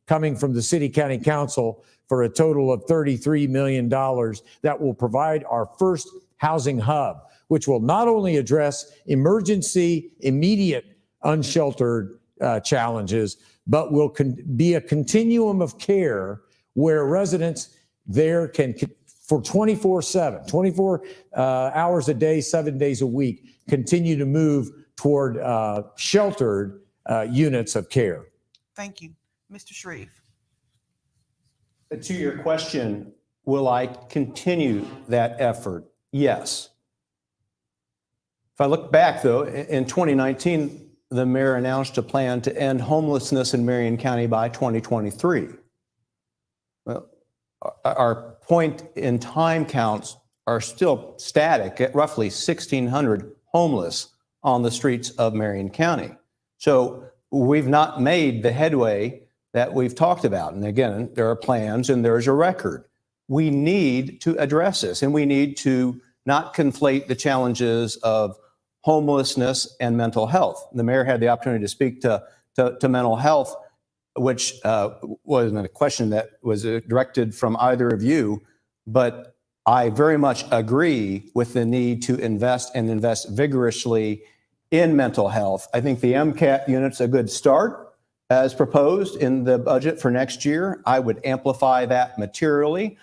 coming from the City County Council for a total of $33 million that will provide our first housing hub, which will not only address emergency, immediate, unsheltered challenges, but will be a continuum of care where residents there can, for 24/7, 24 hours a day, 7 days a week, continue to move toward sheltered units of care. Thank you. Mr. Shreve. To your question, will I continue that effort? Yes. If I look back, though, in 2019, the mayor announced a plan to end homelessness in Marion County by 2023. Well, our point in time counts are still static at roughly 1,600 homeless on the streets of Marion County. So we've not made the headway that we've talked about. And again, there are plans and there's a record. We need to address this, and we need to not conflate the challenges of homelessness and mental health. The mayor had the opportunity to speak to mental health, which wasn't a question that was directed from either of you, but I very much agree with the need to invest and invest vigorously in mental health. I think the MCAT unit's a good start as proposed in the budget for next year. I would amplify that materially.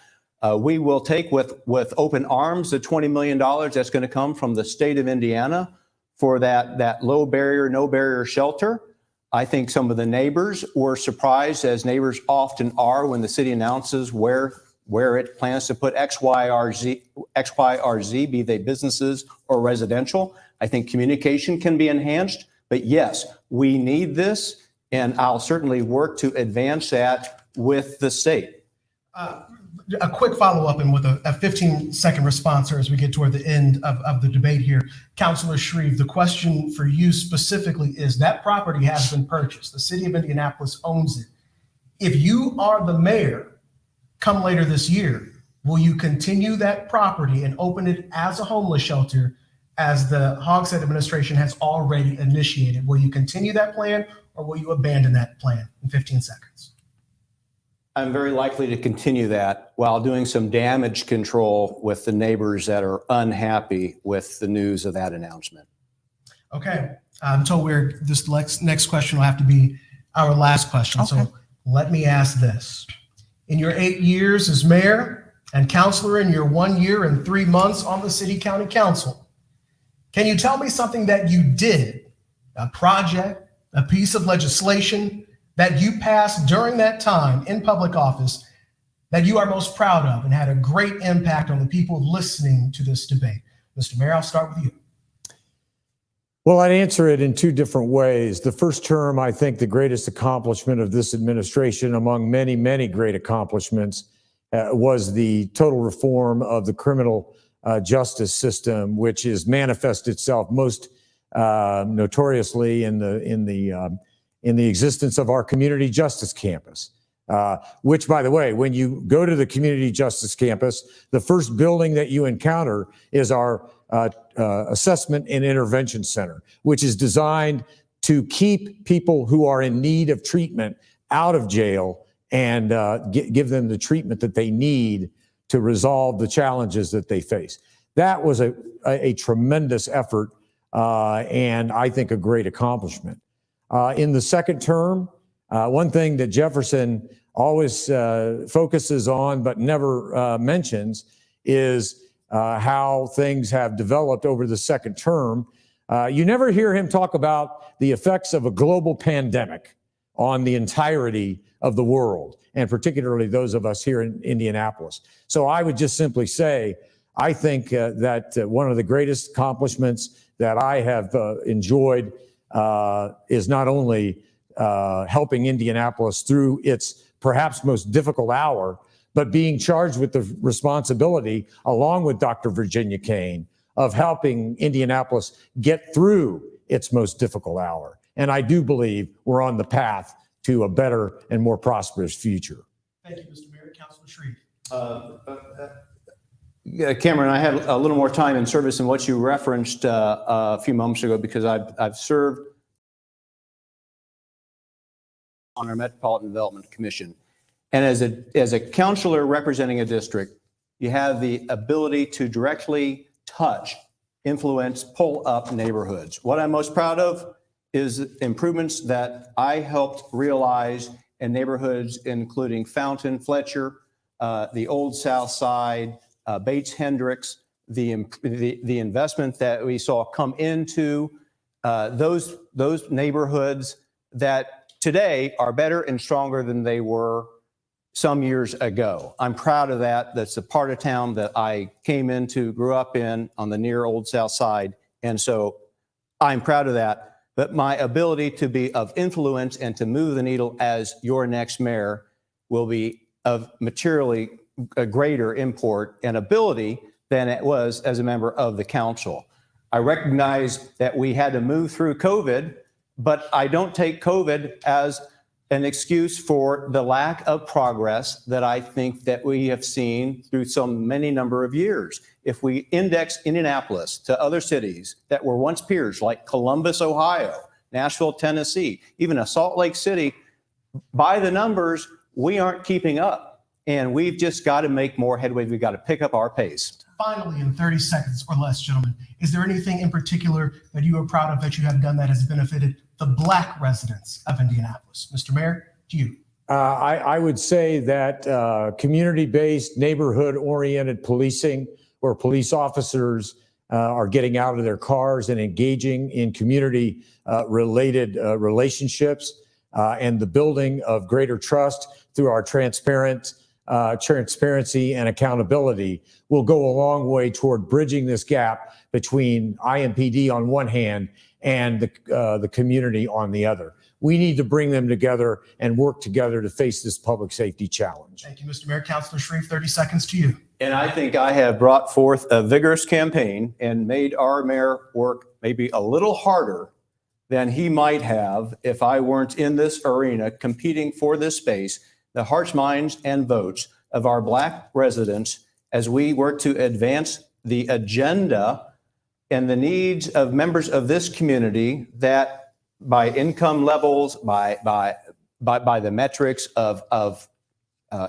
We will take with open arms the $20 million that's going to come from the state of Indiana for that low barrier, no barrier shelter. I think some of the neighbors were surprised, as neighbors often are, when the city announces where it plans to put XYRZ, be they businesses or residential. I think communication can be enhanced, but yes, we need this, and I'll certainly work to advance that with the state. A quick follow-up and with a 15-second response as we get toward the end of the debate here. Councilor Shreve, the question for you specifically is, that property has been purchased. The city of Indianapolis owns it. If you are the mayor come later this year, will you continue that property and open it as a homeless shelter as the Hogshead administration has already initiated? Will you continue that plan, or will you abandon that plan in 15 seconds? I'm very likely to continue that while doing some damage control with the neighbors that are unhappy with the news of that announcement. Okay, I'm told this next question will have to be our last question. Okay. So let me ask this. In your 8 years as mayor and councilor, in your 1 year and 3 months on the city county council, can you tell me something that you did, a project, a piece of legislation that you passed during that time in public office that you are most proud of and had a great impact on the people listening to this debate? Mr. Mayor, I'll start with you. Well, I'd answer it in two different ways. The first term, I think the greatest accomplishment of this administration, among many, many great accomplishments, was the total reform of the criminal justice system, which is manifest itself most notoriously in the existence of our community justice campus, which, by the way, when you go to the community justice campus, the first building that you encounter is our assessment and intervention center, which is designed to keep people who are in need of treatment out of jail and give them the treatment that they need to resolve the challenges that they face. That was a tremendous effort and I think a great accomplishment. In the second term, one thing that Jefferson always focuses on but never mentions is how things have developed over the second term. You never hear him talk about the effects of a global pandemic on the entirety of the world, and particularly those of us here in Indianapolis. So I would just simply say, I think that one of the greatest accomplishments that I have enjoyed is not only helping Indianapolis through its perhaps most difficult hour, but being charged with the responsibility, along with Dr. Virginia Kane, of helping Indianapolis get through its most difficult hour. And I do believe we're on the path to a better and more prosperous future. Thank you, Mr. Mayor. Councilor Shreve. Cameron, I had a little more time in service than what you referenced a few moments ago, because I've served on our Metropolitan Development Commission. And as a counselor representing a district, you have the ability to directly touch, influence, pull up neighborhoods. What I'm most proud of is improvements that I helped realize in neighborhoods including Fountain, Fletcher, the Old South Side, Bates Hendricks, the investment that we saw come into those neighborhoods that today are better and stronger than they were some years ago. I'm proud of that. That's the part of town that I came into, grew up in, on the near Old South Side. And so I'm proud of that. But my ability to be of influence and to move the needle as your next mayor will be of materially a greater import and ability than it was as a member of the council. I recognize that we had to move through COVID, but I don't take COVID as an excuse for the lack of progress that I think that we have seen through so many number of years. If we index Indianapolis to other cities that were once peers, like Columbus, Ohio, Nashville, Tennessee, even a Salt Lake City, by the numbers, we aren't keeping up. And we've just got to make more headway. We've got to pick up our pace. Finally, in 30 seconds or less, gentlemen, is there anything in particular that you are proud of that you have done that has benefited the Black residents of Indianapolis? Mr. Mayor, to you. I would say that community-based, neighborhood-oriented policing, where police officers are getting out of their cars and engaging in community-related relationships, and the building of greater trust through our transparency and accountability will go a long way toward bridging this gap between IMPD on one hand and the community on the other. We need to bring them together and work together to face this public safety challenge. Thank you, Mr. Mayor. Councilor Shreve, 30 seconds to you. And I think I have brought forth a vigorous campaign and made our mayor work maybe a little harder than he might have if I weren't in this arena competing for this space, the hearts, minds, and votes of our Black residents as we work to advance the agenda and the needs of members of this community that by income levels, by the metrics of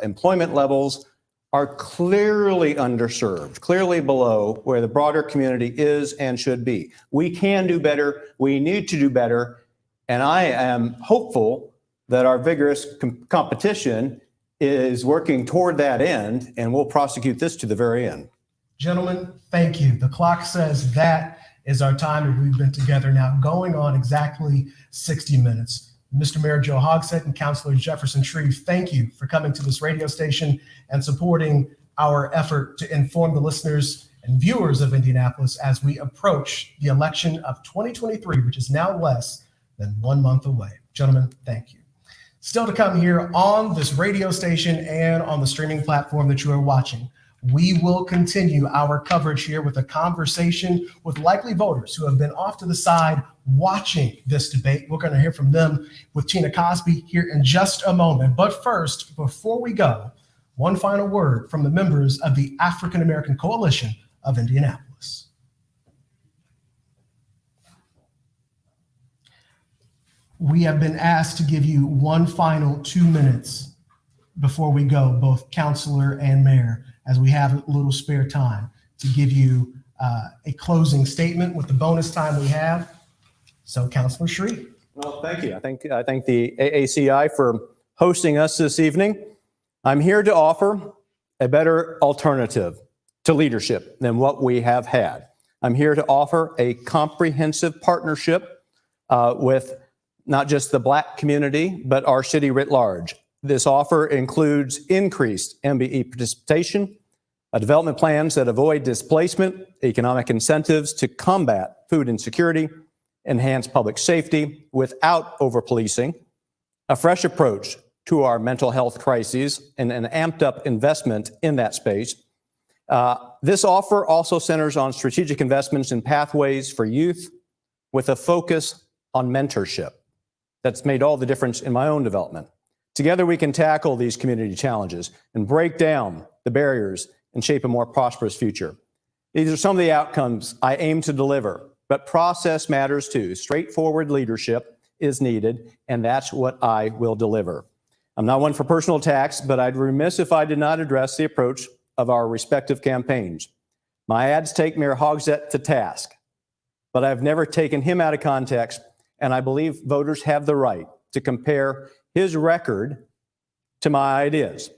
employment levels, are clearly underserved, clearly below where the broader community is and should be. We can do better. We need to do better. And I am hopeful that our vigorous competition is working toward that end, and we'll prosecute this to the very end. Gentlemen, thank you. The clock says that is our time, and we've been together now going on exactly 60 minutes. Mr. Mayor Joe Hogsett and Councilor Jefferson Shreve, thank you for coming to this radio station and supporting our effort to inform the listeners and viewers of Indianapolis as we approach the election of 2023, which is now less than 1 month away. Gentlemen, thank you. Still to come here on this radio station and on the streaming platform that you are watching, we will continue our coverage here with a conversation with likely voters who have been off to the side watching this debate. We're going to hear from them with Tina Cosby here in just a moment. But first, before we go, one final word from the members of the African American Coalition of Indianapolis. We have been asked to give you one final 2 minutes before we go, both councilor and mayor, as we have a little spare time to give you a closing statement with the bonus time we have. So, Councilor Shreve. Well, thank you. I thank the AACI for hosting us this evening. I'm here to offer a better alternative to leadership than what we have had. I'm here to offer a comprehensive partnership with not just the Black community, but our city writ large. This offer includes increased MBE participation, development plans that avoid displacement, economic incentives to combat food insecurity, enhance public safety without over-policing, a fresh approach to our mental health crises, and an amped-up investment in that space. This offer also centers on strategic investments in pathways for youth with a focus on mentorship. That's made all the difference in my own development. Together, we can tackle these community challenges and break down the barriers and shape a more prosperous future. These are some of the outcomes I aim to deliver, but process matters too. Straightforward leadership is needed, and that's what I will deliver. I'm not one for personal attacks, but I'd be remiss if I did not address the approach of our respective campaigns. My ads take Mayor Hogsett to task, but I've never taken him out of context, and I believe voters have the right to compare his record to my ideas.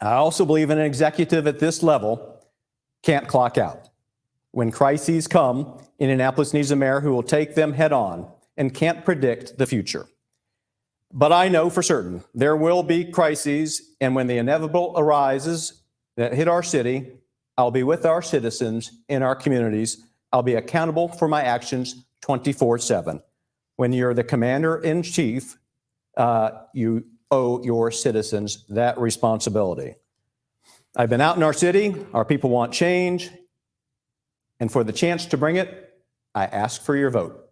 I also believe an executive at this level can't clock out. When crises come, Indianapolis needs a mayor who will take them head on and can't predict the future. But I know for certain there will be crises, and when the inevitable arises that hit our city, I'll be with our citizens in our communities. I'll be accountable for my actions 24/7. When you're the commander-in-chief, you owe your citizens that responsibility. I've been out in our city. Our people want change. And for the chance to bring it, I ask for your vote.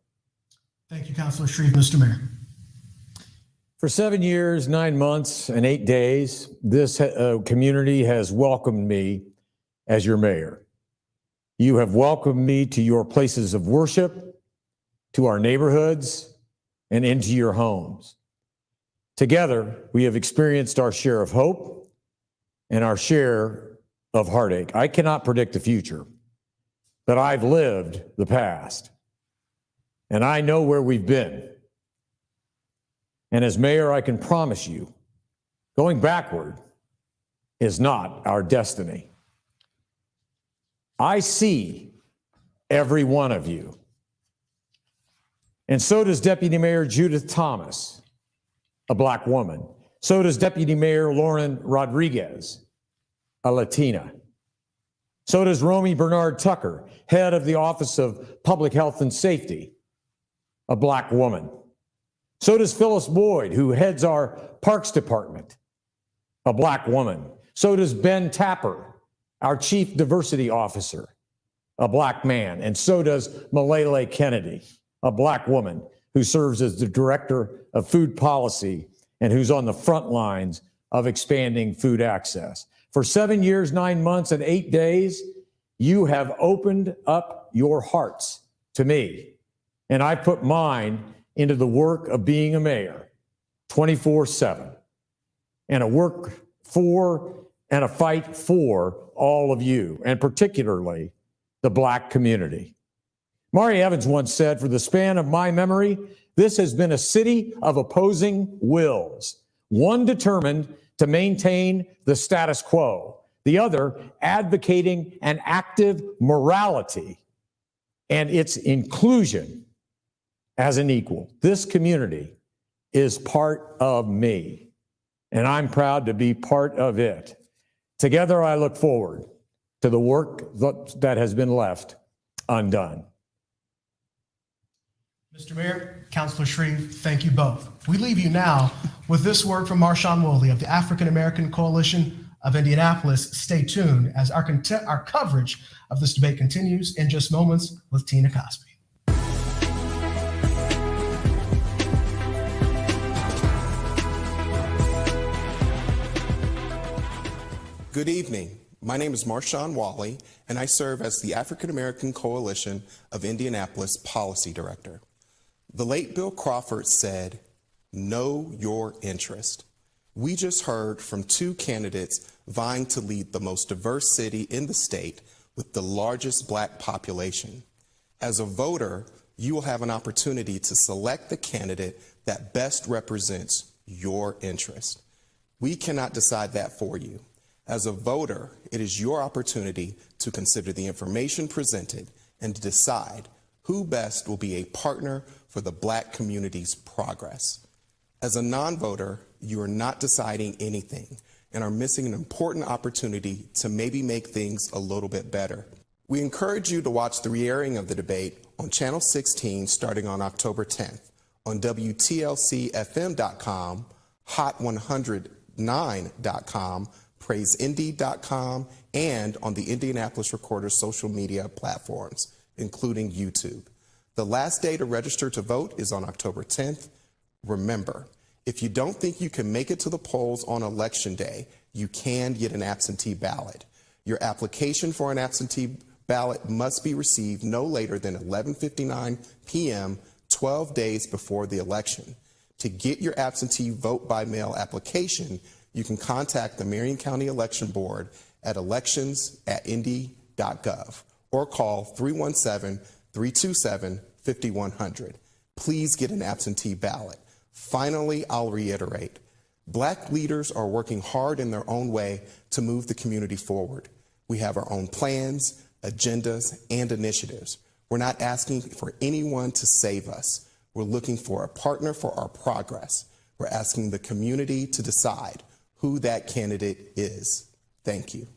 Thank you, Councilor Shreve. Mr. Mayor. For 7 years, 9 months, and 8 days, this community has welcomed me as your mayor. You have welcomed me to your places of worship, to our neighborhoods, and into your homes. Together, we have experienced our share of hope and our share of heartache. I cannot predict the future, but I've lived the past, and I know where we've been. And as mayor, I can promise you Going backward is not our destiny. I see every one of you. And so does Deputy Mayor Judith Thomas, a Black woman. So does Deputy Mayor Lauren Rodriguez, a Latina. So does Romy Bernard Tucker, head of the Office of Public Health and Safety, a Black woman. So does Phyllis Boyd, who heads our Parks Department, a Black woman. So does Ben Tapper, our Chief Diversity Officer, a Black man. And so does Malele Kennedy, a Black woman who serves as the Director of Food Policy and who's on the front lines of expanding food access. For 7 years, 9 months, and 8 days, you have opened up your hearts to me. And I put mine into the work of being a mayor 24/7, and a work for and a fight for all of you, and particularly the Black community. Mari Evans once said, "For the span of my memory, this has been a city of opposing wills, one determined to maintain the status quo, the other advocating an active morality and its inclusion as an equal. This community is part of me, and I'm proud to be part of it. Together, I look forward to the work that has been left undone." Mr. Mayor, Councilor Shreve, thank you both. We leave you now with this word from Marshawn Woolley of the African American Coalition of Indianapolis. Stay tuned as our coverage of this debate continues in just moments with Tina Cosby. Good evening. My name is Marshawn Woolley, and I serve as the African American Coalition of Indianapolis Policy Director. The late Bill Crawford said, "Know your interest." We just heard from two candidates vying to lead the most diverse city in the state with the largest Black population. As a voter, you will have an opportunity to select the candidate that best represents your interest. We cannot decide that for you. As a voter, it is your opportunity to consider the information presented and to decide who best will be a partner for the Black community's progress. As a non-voter, you are not deciding anything and are missing an important opportunity to maybe make things a little bit better. We encourage you to watch the re-airing of the debate on Channel 16 starting on October 10th, on WTLCFM.com, Hot109.com, PraiseIndy.com, and on the Indianapolis Recorder's social media platforms, including YouTube. The last day to register to vote is on October 10th. Remember, if you don't think you can make it to the polls on Election Day, you can get an absentee ballot. Your application for an absentee ballot must be received no later than 11:59 p.m., 12 days before the election. To get your absentee vote by mail application, you can contact the Marion County Election Board at elections@indy.gov or call 317-327-5100. Please get an absentee ballot. Finally, I'll reiterate, Black leaders are working hard in their own way to move the community forward. We have our own plans, agendas, and initiatives. We're not asking for anyone to save us. We're looking for a partner for our progress. We're asking the community to decide who that candidate is. Thank you.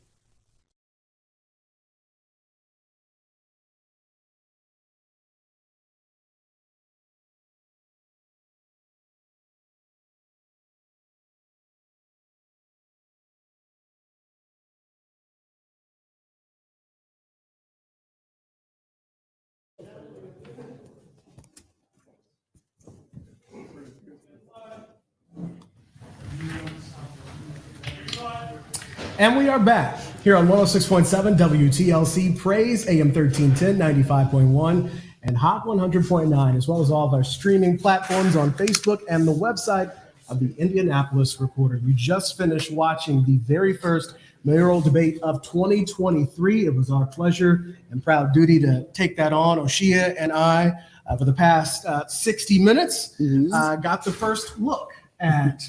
And we are back here on 106.7 WTLC Praise, AM 1310, 95.1, and Hot 100.9, as well as all of our streaming platforms on Facebook and the website of the Indianapolis Recorder. You just finished watching the very first mayoral debate of 2023. It was our pleasure and proud duty to take that on. Oshia and I, for the past 60 minutes, got the first look at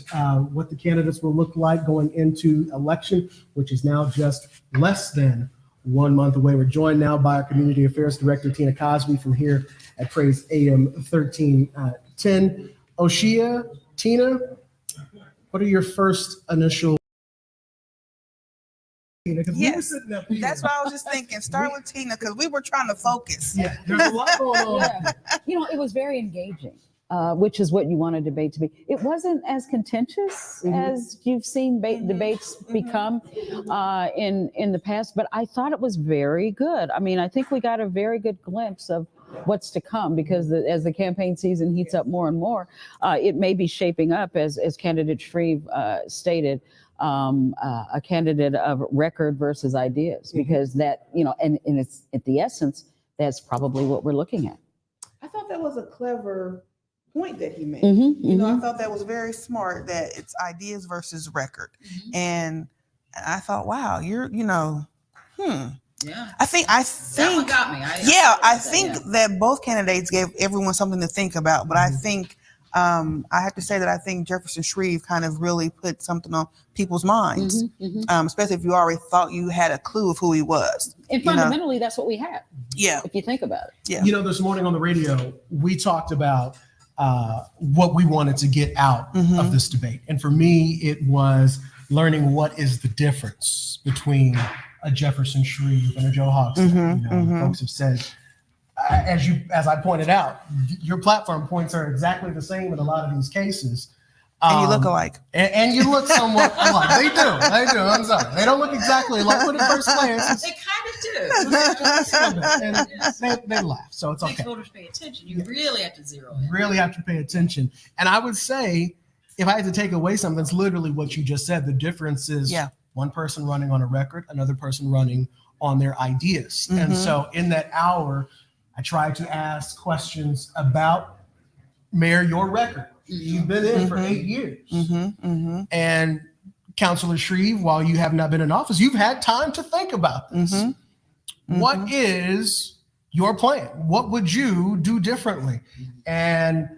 what the candidates will look like going into election, which is now just less than 1 month away. We're joined now by our Community Affairs Director, Tina COSBY, from here at Praise AM 1310. Oshia, Tina, what are your first initial? Yes, that's what I was just thinking. Start with Tina because we were trying to focus. Yeah, there's a lot going on. Yeah. It was very engaging, which is what you want a debate to be. It wasn't as contentious as you've seen debates become in the past, but I thought it was very good. I mean, I think we got a very good glimpse of what's to come because as the campaign season heats up more and more, it may be shaping up, as candidate Shreve stated, a candidate of record versus ideas, because that, and it's at the essence, that's probably what we're looking at. I thought that was a clever point that he made. I thought that was very smart, that it's ideas versus record. And I thought, wow, you're, Yeah. I think That one got me. I think that both candidates gave everyone something to think about, but I think I have to say that I think Jefferson Shreve kind of really put something on people's minds, especially if you already thought you had a clue of who he was. And fundamentally, that's what we have. Yeah. If you think about it. Yeah. This morning on the radio, we talked about what we wanted to get out of this debate. And for me, it was learning what is the difference between a Jefferson Shreve and a Joe Hogsett. Folks have said, as I pointed out, your platform points are exactly the same in a lot of these cases. And you look alike. And you look somewhat alike. They do. I'm sorry. They don't look exactly alike, but at first glance, They kind of do. and they laugh. So it's Makes okay. voters pay attention. You really have to zero in. Really have to pay attention. And I would say, if I had to take away something, it's literally what you just said. The difference is one person running on a record, another person running on their ideas. And so in that hour, I tried to ask questions about, Mayor, your record. You've been in for 8 years. And Councilor Shreve, while you have not been in office, you've had time to think about this. What is your plan? What would you do differently? And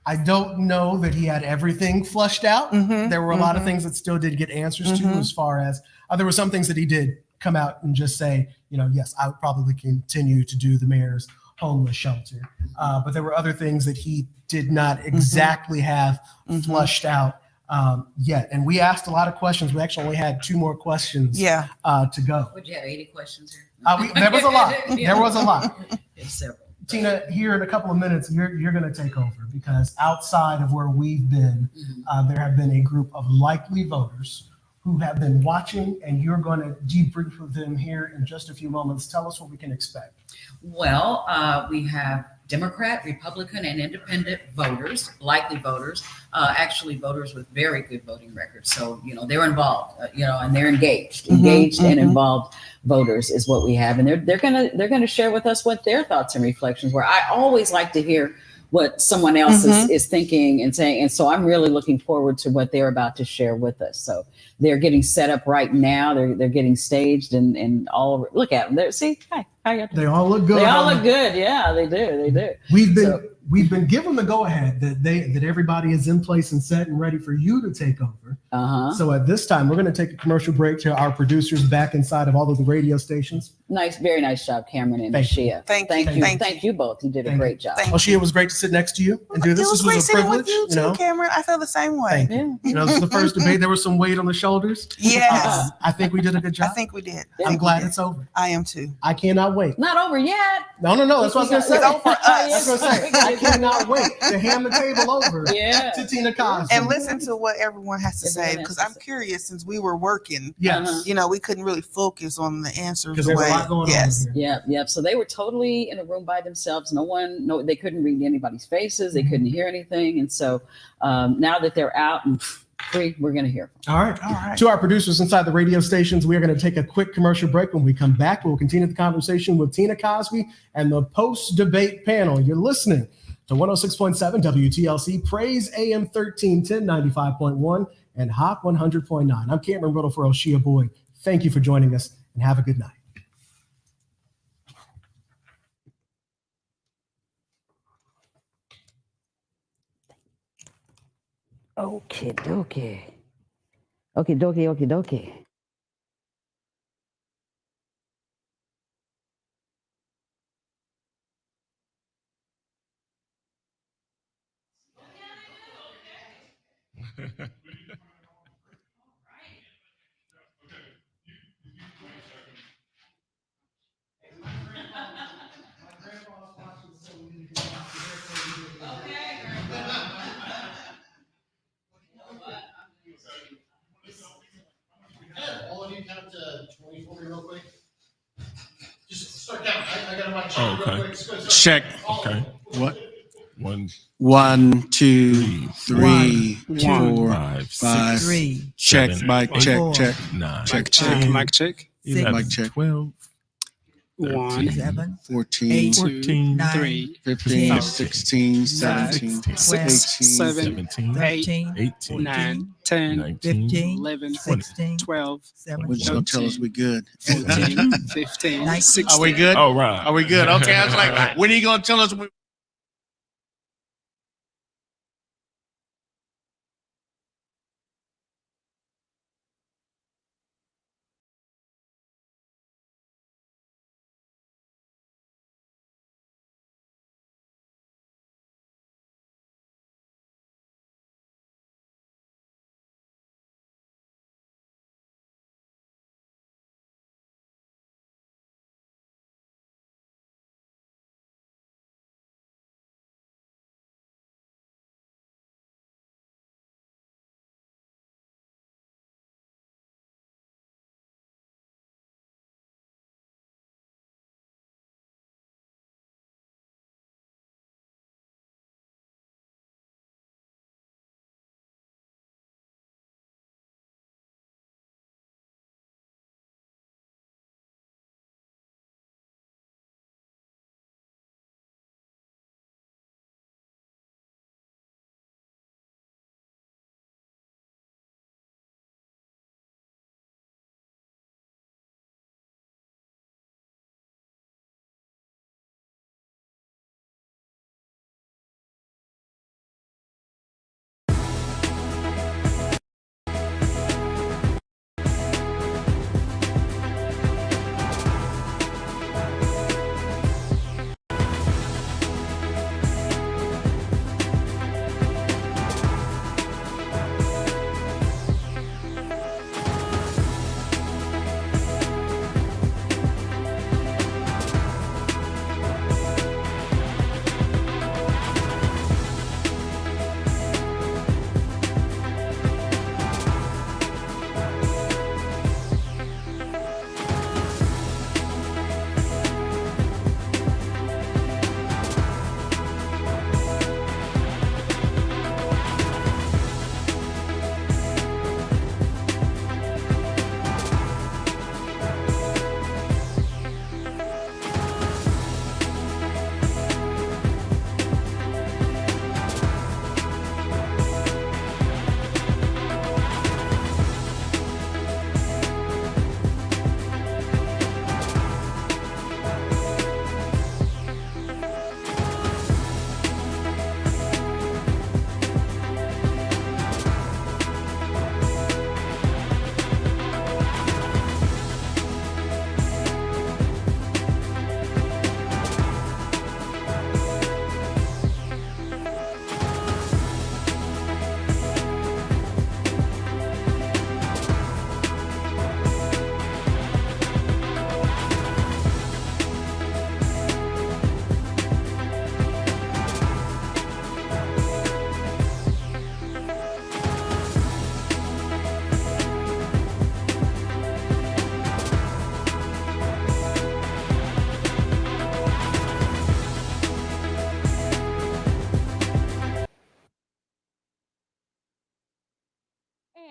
I don't know that he had everything flushed out. There were a lot of things that still did get answers to, as far as there were some things that he did come out and just say, yes, I would probably continue to do the mayor's homeless shelter. But there were other things that he did not exactly have flushed out yet. And we asked a lot of questions. We actually only had 2 more questions to go. Would you have 80 questions here? There was a lot. There was a lot. There's several. Tina, here in a couple of minutes, you're going to take over, because outside of where we've been, there have been a group of likely voters who have been watching, and you're going to debrief with them here in just a few moments. Tell us what we can expect. Well, we have Democrat, Republican, and independent voters, likely voters, actually voters with very good voting records. So, they're involved, and they're engaged and involved voters is what we have. And they're going to share with us what their thoughts and reflections were. I always like to hear what someone else is thinking and saying. And so I'm really looking forward to what they're about to share with us. So they're getting set up right now. They're getting staged and all. Look at them. See, hi. They all look good. They all look good. Yeah, they do. We've been given the go ahead that everybody is in place and set and ready for you to take over. So at this time, we're going to take a commercial break to our producers back inside of all of the radio stations. Very nice job, Cameron and Oshia. Thank you both. You did a great job. Oshia, it was great to sit next to you and do this. It was This was a privilege. with you too, Cameron. I feel the same way. Thank you. This is the first debate. There was some weight on the shoulders. Yes. I think we did a good job. I think we did. I'm glad it's over. I am too. I cannot wait. Not over yet. No. That's what I was going to say. It's over us. I was going to say, I cannot wait to hand the table over to Tina COSBY. And listen to what everyone has to say, because I'm curious, since we were working, Yes. we couldn't really focus on the answers. Because there's a lot going on here. Yep. So they were totally in a room by themselves. They couldn't read anybody's faces. They couldn't hear anything. And so now that they're out and free, we're going to hear. All right. To our producers inside the radio stations, we are going to take a quick commercial break. When we come back, we'll continue the conversation with Tina COSBY and the post-debate panel. You're listening to 106.7 WTLC, Praise AM 1310, 95.1, and Hot 100.9. I'm Cameron Riddle for Oshia Boyd. Thank you for joining us, and have a good night. Okay, dokie. Okay, dokie, okie dokie. All of you count to 20 for me real quick. Just start counting. I got a mic check real quick. Just go start Check. counting. Okay. What? One, 1, 2, 3, 4, 5, 5. 6, Check. 7, Mic 8, check. Check. 9, Check. 10, Mic check. 11, Mic check. 12, 13, 1, 14, 14, 3, 15, 16, 17, 18, 17, 18, 19, 11, 20. 12. We're just gonna tell us we good. 14, 15, 16. Are we good? All right. Are we good? Okay. I was like, when are you gonna tell us we?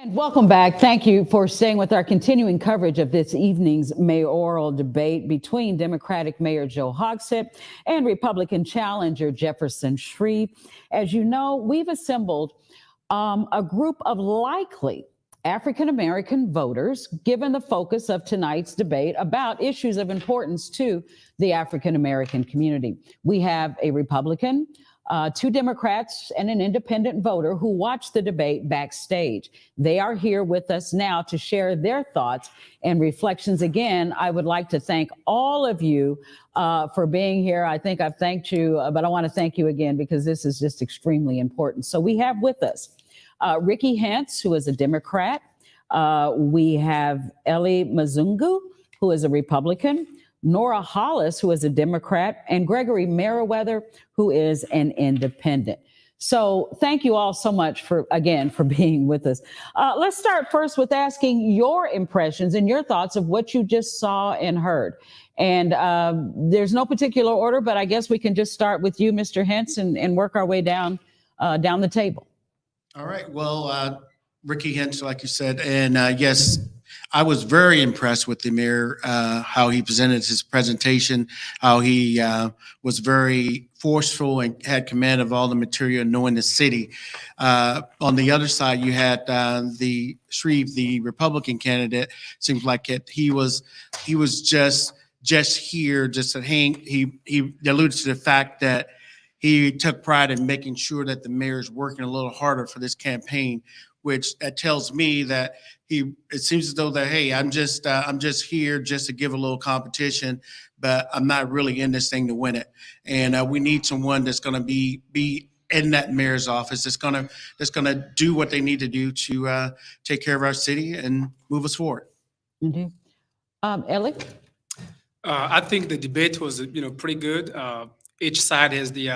And welcome back. Thank you for staying with our continuing coverage of this evening's mayoral debate between Democratic Mayor Joe Hogsett and Republican challenger Jefferson Shreve. As you know, we've assembled a group of likely African-American voters, given the focus of tonight's debate about issues of importance to the African-American community. We have a Republican 2 Democrats and an independent voter who watched the debate backstage. They are here with us now to share their thoughts and reflections. Again, I would like to thank all of you for being here. I think I've thanked you, but I want to thank you again because this is just extremely important. So we have with us Ricky Hentz, who is a Democrat. We have Ellie Mazungu, who is a Republican. Nora Hollis, who is a Democrat, and Gregory Merriweather, who is an independent. So thank you all so much for being with us. Let's start first with asking your impressions and your thoughts of what you just saw and heard. And there's no particular order, but I guess we can just start with you, Mr. Hentz, and work our way down the table. All right. Well, Ricky Hentz, like you said, and yes, I was very impressed with the mayor, how he presented his presentation, how he was very forceful and had command of all the material, knowing the city. On the other side, you had the Shreve, the Republican candidate. Seems like he was just here, just at hang. He alluded to the fact that he took pride in making sure that the mayor is working a little harder for this campaign, which that tells me that it seems as though that, hey, I'm just here just to give a little competition, but I'm not really in this thing to win it. And we need someone that's going to be in that mayor's office that's going to do what they need to do to take care of our city and move us forward. Mm-hmm. Ellie? I think the debate was, pretty good. Each side has the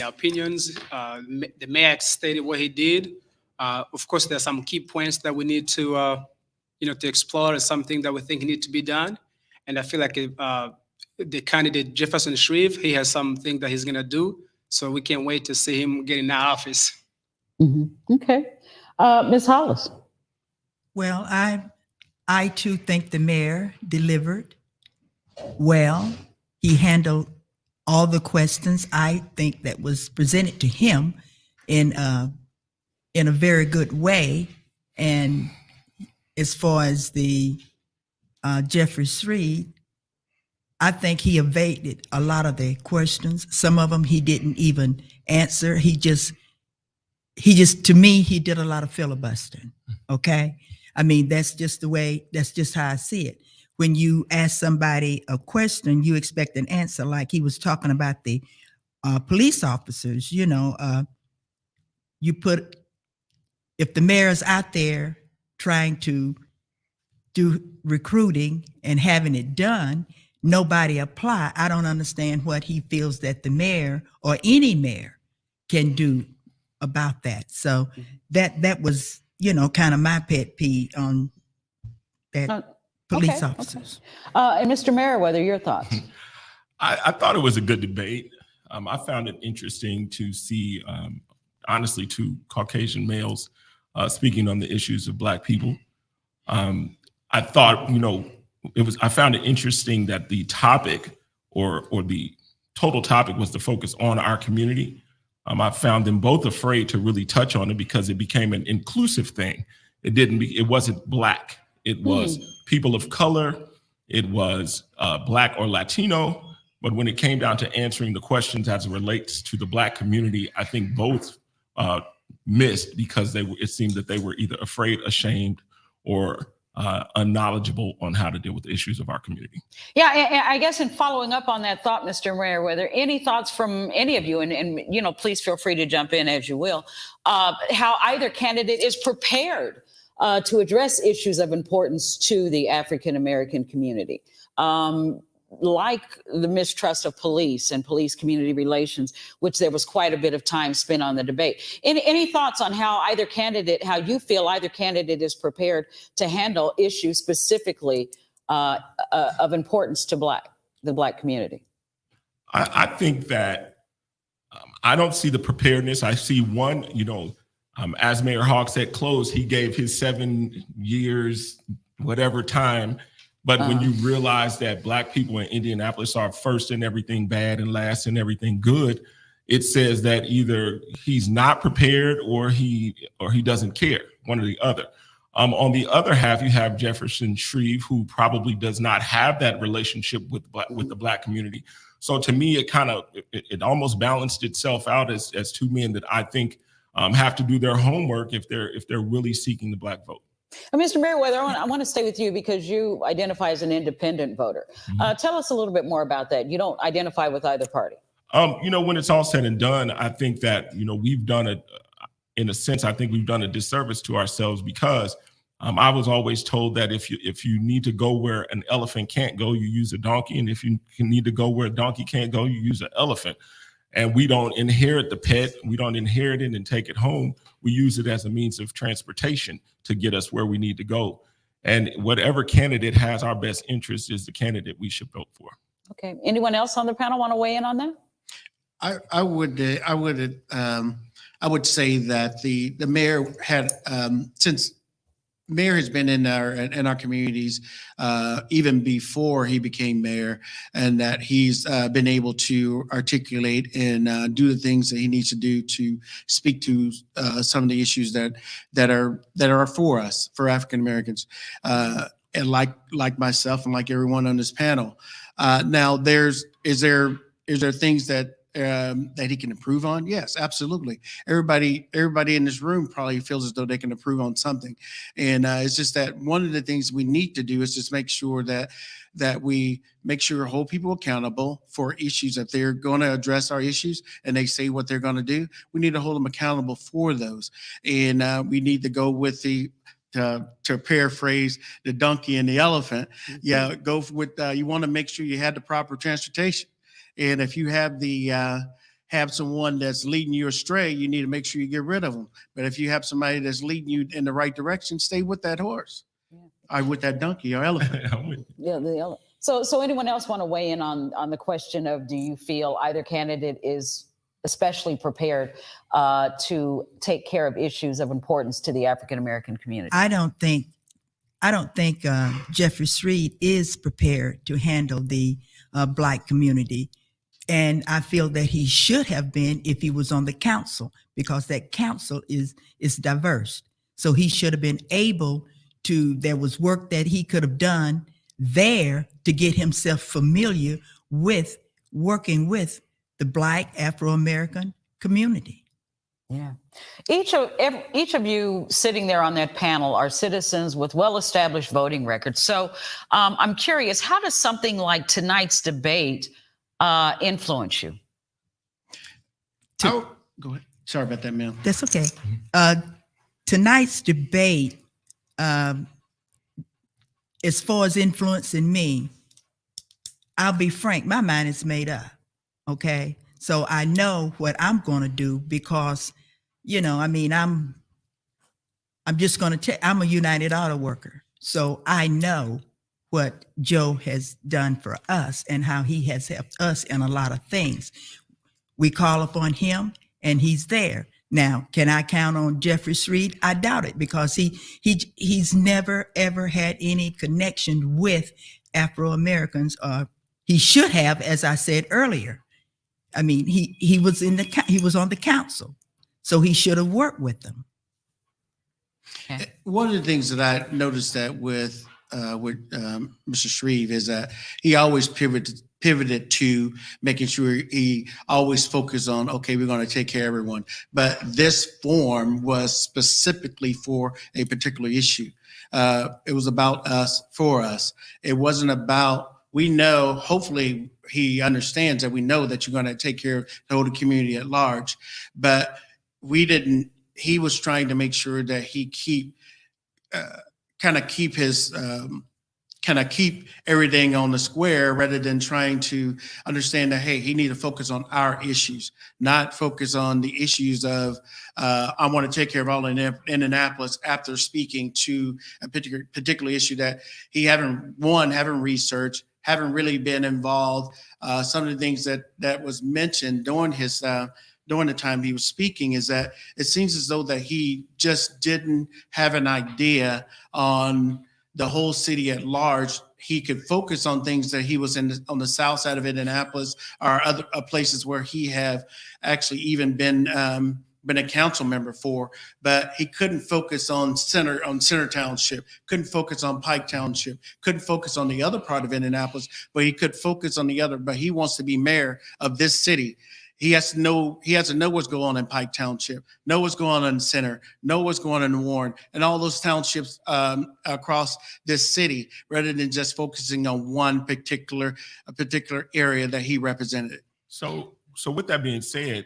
opinions. The mayor stated what he did. Of course, there's some key points that we need to explore, and something that we think need to be done. And I feel like the candidate Jefferson Shreve, he has something that he's going to do. So we can't wait to see him get in that office. Mm-hmm. Okay. Ms. Hollis? Well, I too think the mayor delivered well. He handled all the questions I think that was presented to him in a very good way. And as far as the Jeffrey Shreve, I think he evaded a lot of the questions. Some of them he didn't even answer. He just, to me, he did a lot of filibustering. Okay. I mean, that's just how I see it. When you ask somebody a question, you expect an answer. Like he was talking about the police officers, if the mayor's out there trying to do recruiting and having it done, nobody apply. I don't understand what he feels that the mayor or any mayor can do about that. So that was, kind of my pet peeve on that police officers. Okay. And Mr. Merriweather, your thoughts? I thought it was a good debate. I found it interesting to see, honestly, 2 Caucasian males speaking on the issues of Black people. I thought, I found it interesting that the topic or the total topic was the focus on our community. I found them both afraid to really touch on it because it became an inclusive thing. It wasn't Black. It was people of color. It was Black or Latino. But when it came down to answering the questions as it relates to the Black community, I think both missed because it seemed that they were either afraid, ashamed, or unknowledgeable on how to deal with the issues of our community. Yeah, I guess in following up on that thought, Mr. Merriweather, any thoughts from any of you, and please feel free to jump in as you will, how either candidate is prepared to address issues of importance to the African-American community, like the mistrust of police and police community relations, which there was quite a bit of time spent on the debate. Any thoughts on how you feel either candidate is prepared to handle issues specifically of importance to the Black community? I think that I don't see the preparedness. I see one, as Mayor Hawk said, close, he gave his 7 years, whatever time. But when you realize that Black people in Indianapolis are first in everything bad and last in everything good, it says that either he's not prepared or he doesn't care, one or the other. On the other half, you have Jefferson Shreve, who probably does not have that relationship with the Black community. So to me, it almost balanced itself out as two men that I think have to do their homework if they're really seeking the Black vote. Mr. Merriweather, I want to stay with you because you identify as an independent voter. Tell us a little bit more about that. You don't identify with either party. When it's all said and done, I think that, we've done in a sense, I think we've done a disservice to ourselves because I was always told that if you need to go where an elephant can't go, you use a donkey. And if you need to go where a donkey can't go, you use an elephant. And we don't inherit the pet. We don't inherit it and take it home. We use it as a means of transportation to get us where we need to go. And whatever candidate has our best interest is the candidate we should vote for. Okay. Anyone else on the panel want to weigh in on that? I would say that the mayor had since mayor has been in our communities even before he became mayor, and that he's been able to articulate and do the things that he needs to do to speak to some of the issues that are for us, for African Americans, and like myself and like everyone on this panel. Now, is there things that he can improve on? Yes, absolutely. Everybody in this room probably feels as though they can improve on something. And it's just that one of the things we need to do is just make sure that we make sure hold people accountable for issues. If they're going to address our issues and they say what they're going to do, we need to hold them accountable for those. And we need to go with to paraphrase the donkey and the elephant. Yeah, go with you want to make sure you had the proper transportation. And if you have someone that's leading you astray, you need to make sure you get rid of them. But if you have somebody that's leading you in the right direction, stay with that horse, or with that donkey or elephant. Yeah, the elephant. So anyone else want to weigh in on the question of, do you feel either candidate is especially prepared to take care of issues of importance to the African American community? I don't think Jeffrey Sreed is prepared to handle the Black community. And I feel that he should have been if he was on the council, because that council is diverse. So he should have been able to, there was work that he could have done there to get himself familiar with working with the Black Afro-American community. Yeah. Each of you sitting there on that panel are citizens with well-established voting records. So I'm curious, how does something like tonight's debate influence you? Go ahead. Sorry about that, ma'am. That's okay. Tonight's debate, as far as influencing me, I'll be frank, my mind is made up. Okay. So I know what I'm going to do because, I'm just going to I'm a United Auto Worker. So I know what Joe has done for us and how he has helped us in a lot of things. We call upon him and he's there. Now, can I count on Jeffrey Sreed? I doubt it, because he's never, ever had any connection with Afro-Americans. He should have, as I said earlier. I mean, he was on the council, so he should have worked with them. One of the things that I noticed that with Mr. Shreve is that he always pivoted to making sure he always focused on, okay, we're going to take care of everyone. But this form was specifically for a particular issue. It was about us, for us. It wasn't about, we know, hopefully he understands that we know that you're going to take care of the whole community at large. But he was trying to make sure that he keep everything on the square, rather than trying to understand that, hey, he need to focus on our issues, not focus on the issues of, I want to take care of all in Indianapolis, after speaking to a particular issue that he haven't researched, haven't really been involved. Some of the things that was mentioned during the time he was speaking is that it seems as though that he just didn't have an idea on the whole city at large. He could focus on things that he was on the south side of Indianapolis, or other places where he have actually even been been a council member for, but he couldn't focus on Center Township, couldn't focus on Pike Township, couldn't focus on the other part of Indianapolis, but he could focus on the other. But he wants to be mayor of this city. He has to know what's going on in Pike Township, know what's going on in Center, know what's going on in Warren, and all those townships across this city, rather than just focusing on one particular area that he represented. So with that being said,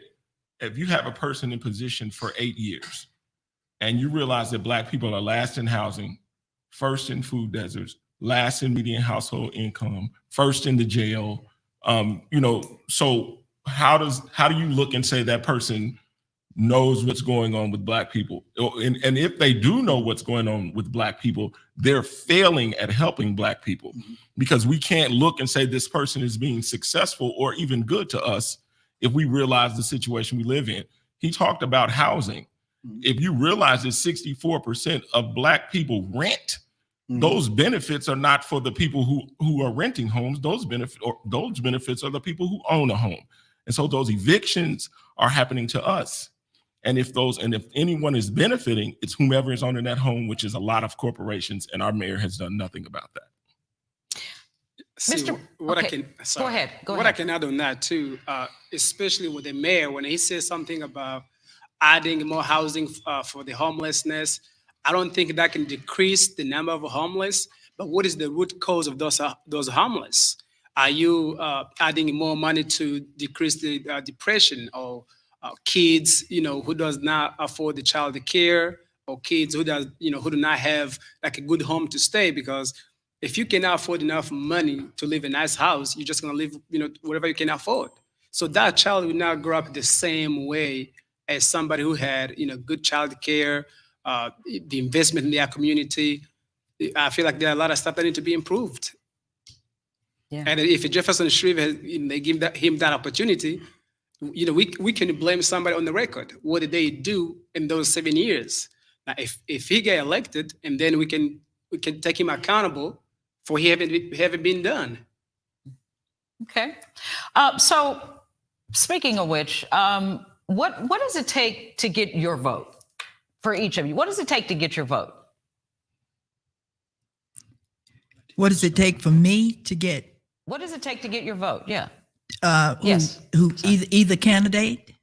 if you have a person in position for 8 years and you realize that Black people are last in housing, first in food deserts, last in median household income, first in the jail, so how do you look and say that person knows what's going on with Black people? And if they do know what's going on with Black people, they're failing at helping Black people, because we can't look and say this person is being successful or even good to us if we realize the situation we live in. He talked about housing. If you realize that 64% of Black people rent, those benefits are not for the people who are renting homes. Those benefits are the people who own a home. And so those evictions are happening to us. And if anyone is benefiting, it's whomever is owning that home, which is a lot of corporations, and our mayor has done nothing about that. See, Mr. what okay. I can Go ahead. I can add on that too, especially with the mayor, when he says something about adding more housing for the homelessness, I don't think that can decrease the number of homeless. But what is the root cause of those homeless? Are you adding more money to decrease the depression, or kids, who does not afford the child care, or kids who do not have like a good home to stay? Because if you cannot afford enough money to live in a nice house, you're just gonna live, whatever you can afford. So that child will not grow up the same way as somebody who had, good child care, the investment in their community. I feel like there are a lot of stuff that need to be improved. Yeah. And if Jefferson Shreve they give him that opportunity, we can blame somebody on the record. What did they do in those 7 years? Now, if he get elected, and then we can take him accountable for having been done. Okay. So speaking of which, what does it take to get your vote for each of you? What does it take to get your vote? What does it take for me to get? What does it take to get your vote? Yeah. Yes. Either candidate?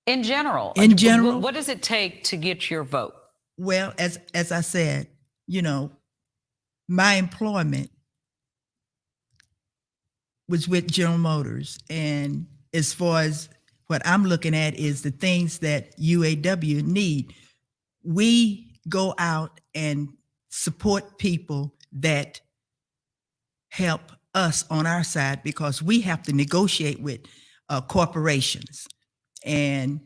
In general. In general. What does it take to get your vote? Well, as I said, my employment was with General Motors. And as far as what I'm looking at is the things that UAW need. We go out and support people that help us on our side, because we have to negotiate with corporations. And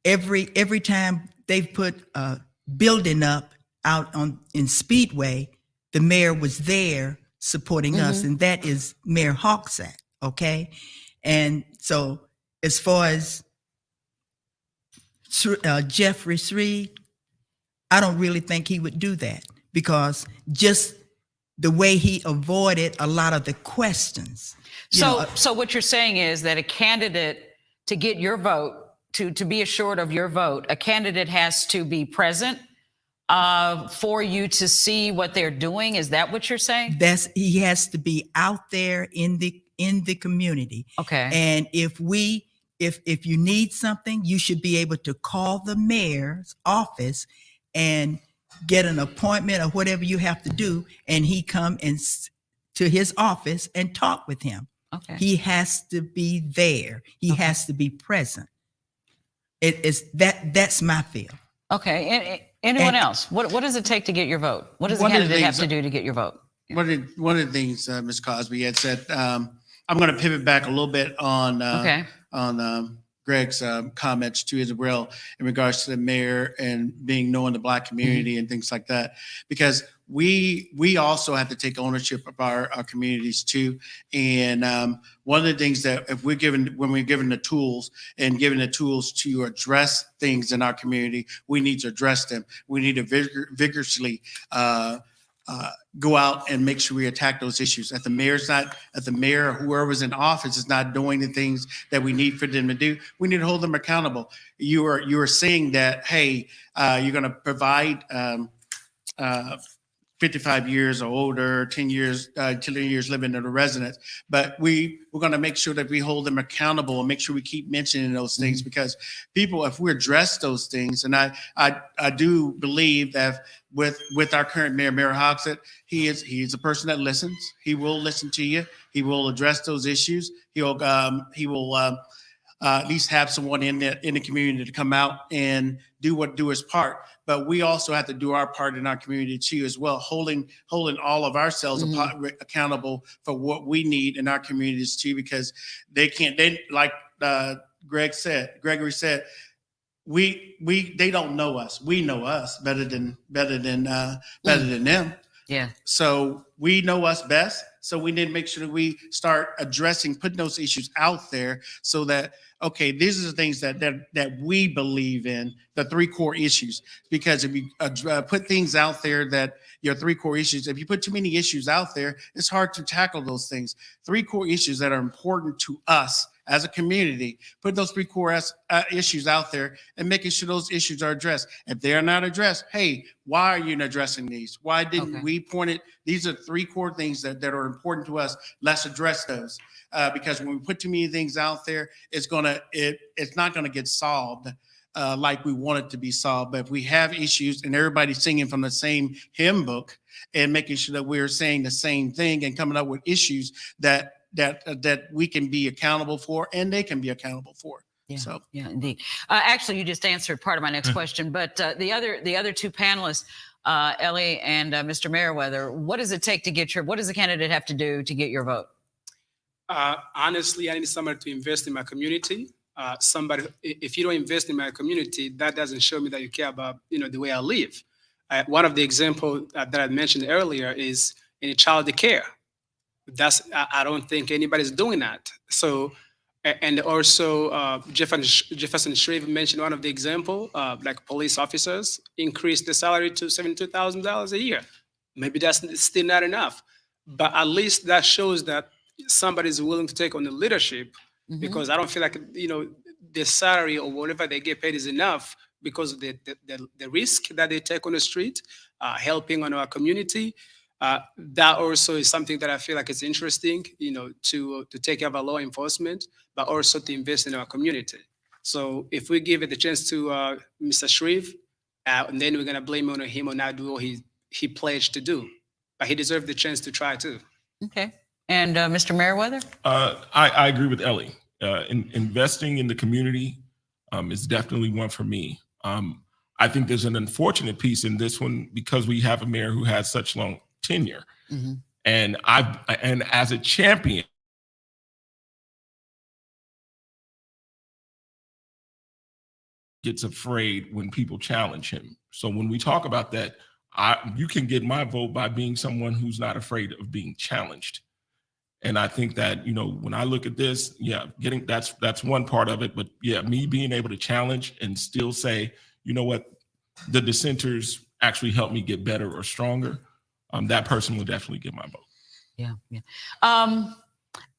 every time they've put a building up out in Speedway, the mayor was there supporting us, and that is Mayor Hawksack, okay? And so as far as Jeffrey Shreve, I don't really think he would do that, because just the way he avoided a lot of the questions. So what you're saying is that a candidate, to get your vote, to be assured of your vote, a candidate has to be present for you to see what they're doing. Is that what you're saying? He has to be out there in the community. Okay. And if you need something, you should be able to call the mayor's office and get an appointment or whatever you have to do, and he come to his office and talk with him. Okay. He has to be there. He has to be present. That's my feel. Okay. And anyone else? What does it take to get your vote? What does a candidate have to do to get your vote? One of the things Ms. Cosby had said, I'm going to pivot back a little bit on Greg's comments to Isabel in regards to the mayor and being knowing the Black community and things like that, because we also have to take ownership of our communities too. And one of the things that when we're given the tools to address things in our community, we need to address them. We need to vigorously go out and make sure we attack those issues. If the mayor or whoever's in office is not doing the things that we need for them to do, we need to hold them accountable. You are saying that, hey, you're going to provide 55 years or older, 10 years living in a residence. But we're going to make sure that we hold them accountable and make sure we keep mentioning those things, because people, if we address those things, and I do believe that with our current mayor, Mayor Hogsett, he's a person that listens. He will listen to you. He will address those issues. He will at least have someone in the community to come out and do his part. But we also have to do our part in our community too, as well, holding all of ourselves accountable for what we need in our communities too, because they like Gregory said, they don't know us. We know us better than them. Yeah. So we know us best. So we need to make sure that we start putting those issues out there, so that, okay, these are the things that we believe in, the 3 core issues. Because if you put things out there that your 3 core issues, if you put too many issues out there, it's hard to tackle those things. 3 core issues that are important to us as a community, put those 3 core issues out there and making sure those issues are addressed. If they are not addressed, hey, why are you not addressing these? Why didn't we point it? These are 3 core things that are important to us. Let's address those. Because when we put too many things out there, it's not gonna get solved like we want it to be solved. But if we have issues and everybody's singing from the same hymn book and making sure that we're saying the same thing and coming up with issues that we can be accountable for and they can be accountable for. Yeah, So yeah, indeed. Actually, you just answered part of my next question, but the other 2 panelists, Ellie and Mr. Merriweather, what does it take to what does the candidate have to do to get your vote? Honestly, I need somebody to invest in my community. If you don't invest in my community, that doesn't show me that you care about, the way I live. One of the examples that I mentioned earlier is in child care. I don't think anybody's doing that. So, and also Jefferson Shreve mentioned one of the example, like police officers increased the salary to $72,000 a year. Maybe that's still not enough, but at least that shows that somebody's willing to take on the leadership, because I don't feel like, the salary or whatever they get paid is enough, because of the risk that they take on the street, helping on our community. That also is something that I feel like is interesting, to take care of our law enforcement, but also to invest in our community. So if we give it the chance to Mr. Shreve, and then we're going to blame on him or not do what he pledged to do, but he deserved the chance to try too. Okay. And Mr. Merriweather? I agree with Ellie. Investing in the community is definitely one for me. I think there's an unfortunate piece in this one, because we have a mayor who has such long tenure. And as a champion, gets afraid when people challenge him. So when we talk about that, you can get my vote by being someone who's not afraid of being challenged. And I think that, when I look at this, that's one part of it. But yeah, me being able to challenge and still say, you know what, the dissenters actually helped me get better or stronger, that person will definitely get my vote. Yeah.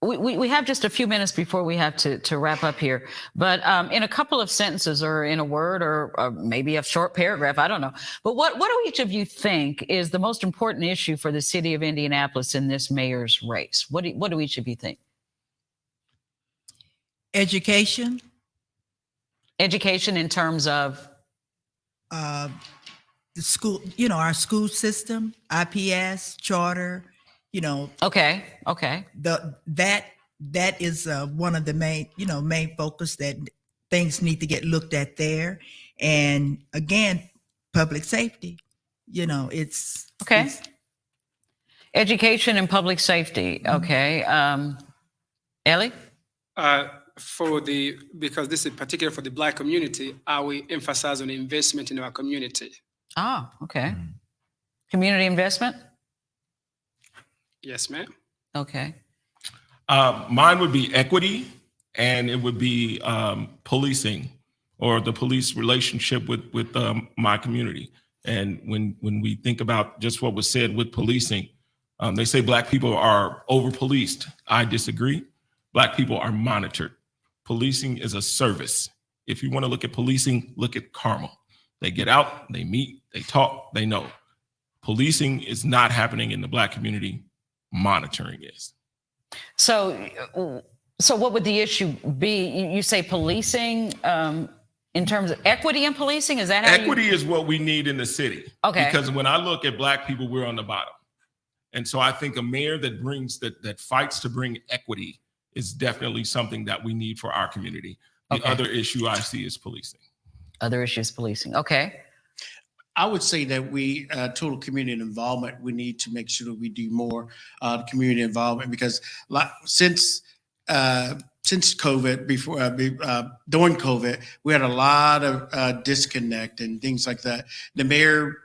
We have just a few minutes before we have to wrap up here, but in a couple of sentences or in a word or maybe a short paragraph, I don't know. But what do each of you think is the most important issue for the city of Indianapolis in this mayor's race? What do each of you think? Education. Education in terms of? The school, our school system, IPS, charter, Okay. That is one of the main focus, that things need to get looked at there. And again, public safety, it's okay. It's, education and public safety. Okay. Ellie? Because this is particular for the Black community, I will emphasize on investment in our community. Ah, okay. Community investment? Yes, ma'am. Okay. Mine would be equity, and it would be policing, or the police relationship with my community. And when we think about just what was said with policing, they say Black people are over-policed. I disagree. Black people are monitored. Policing is a service. If you want to look at policing, look at Carmel. They get out, they meet, they talk, they know. Policing is not happening in the Black community. Monitoring is. So what would the issue be? You say policing in terms of equity in policing? Is that how equity is what we need in the city? Okay. Because when I look at Black people, we're on the bottom. And so I think a mayor that brings that fights to bring equity is definitely something that we need for our community. The other issue I see is policing. Other issues, policing. Okay. I would say that we, total community involvement, we need to make sure that we do more community involvement, because since COVID, during COVID, we had a lot of disconnect and things like that. The mayor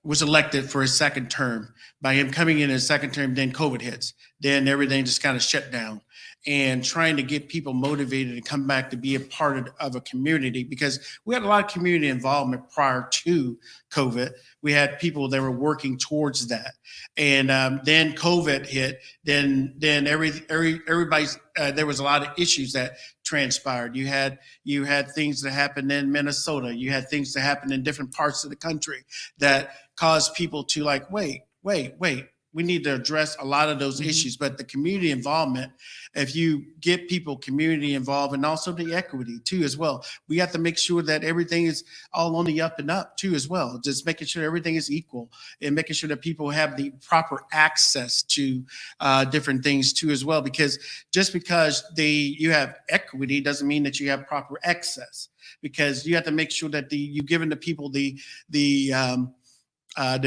was elected for his second term. By him coming in his second term, then COVID hits. Then everything just kind of shut down. And trying to get people motivated to come back to be a part of a community, because we had a lot of community involvement prior to COVID. We had people that were working towards that, and then COVID hit. Then everybody's there was a lot of issues that transpired. You had things that happened in Minnesota. You had things that happened in different parts of the country that caused people to like, wait. We need to address a lot of those issues, but the community involvement, if you get people community involved, and also the equity too as well, we have to make sure that everything is all on the up and up too as well. Just making sure everything is equal and making sure that people have the proper access to different things too as well. Because just because you have equity doesn't mean that you have proper access, because you have to make sure that you're giving the people the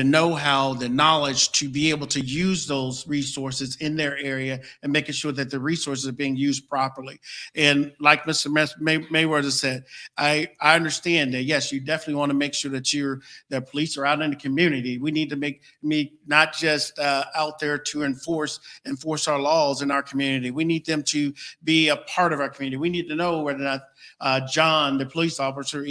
know-how, the knowledge to be able to use those resources in their area, and making sure that the resources are being used properly. And like Mr. Mayweather said, I understand that, yes, you definitely want to make sure that the police are out in the community. We need to make not just out there to enforce our laws in our community. We need them to be a part of our community. We need to know whether or not John, the police officer,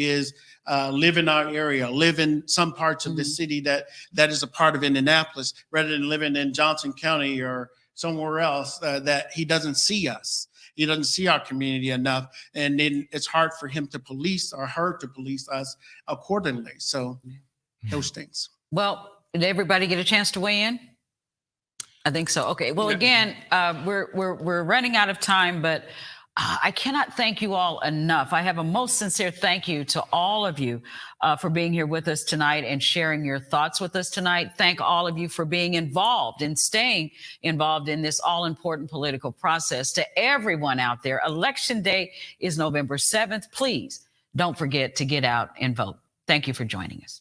live in our area, live in some parts of the city that is a part of Indianapolis, rather than living in Johnson County or somewhere else that he doesn't see us. He doesn't see our community enough. And then it's hard for him to police or her to police us accordingly. So those things. Well, did everybody get a chance to weigh in? I think so. Okay. Well, again, we're running out of time, but I cannot thank you all enough. I have a most sincere thank you to all of you for being here with us tonight and sharing your thoughts with us tonight. Thank all of you for being involved and staying involved in this all-important political process. To everyone out there, Election Day is November 7th. Please don't forget to get out and vote. Thank you for joining us.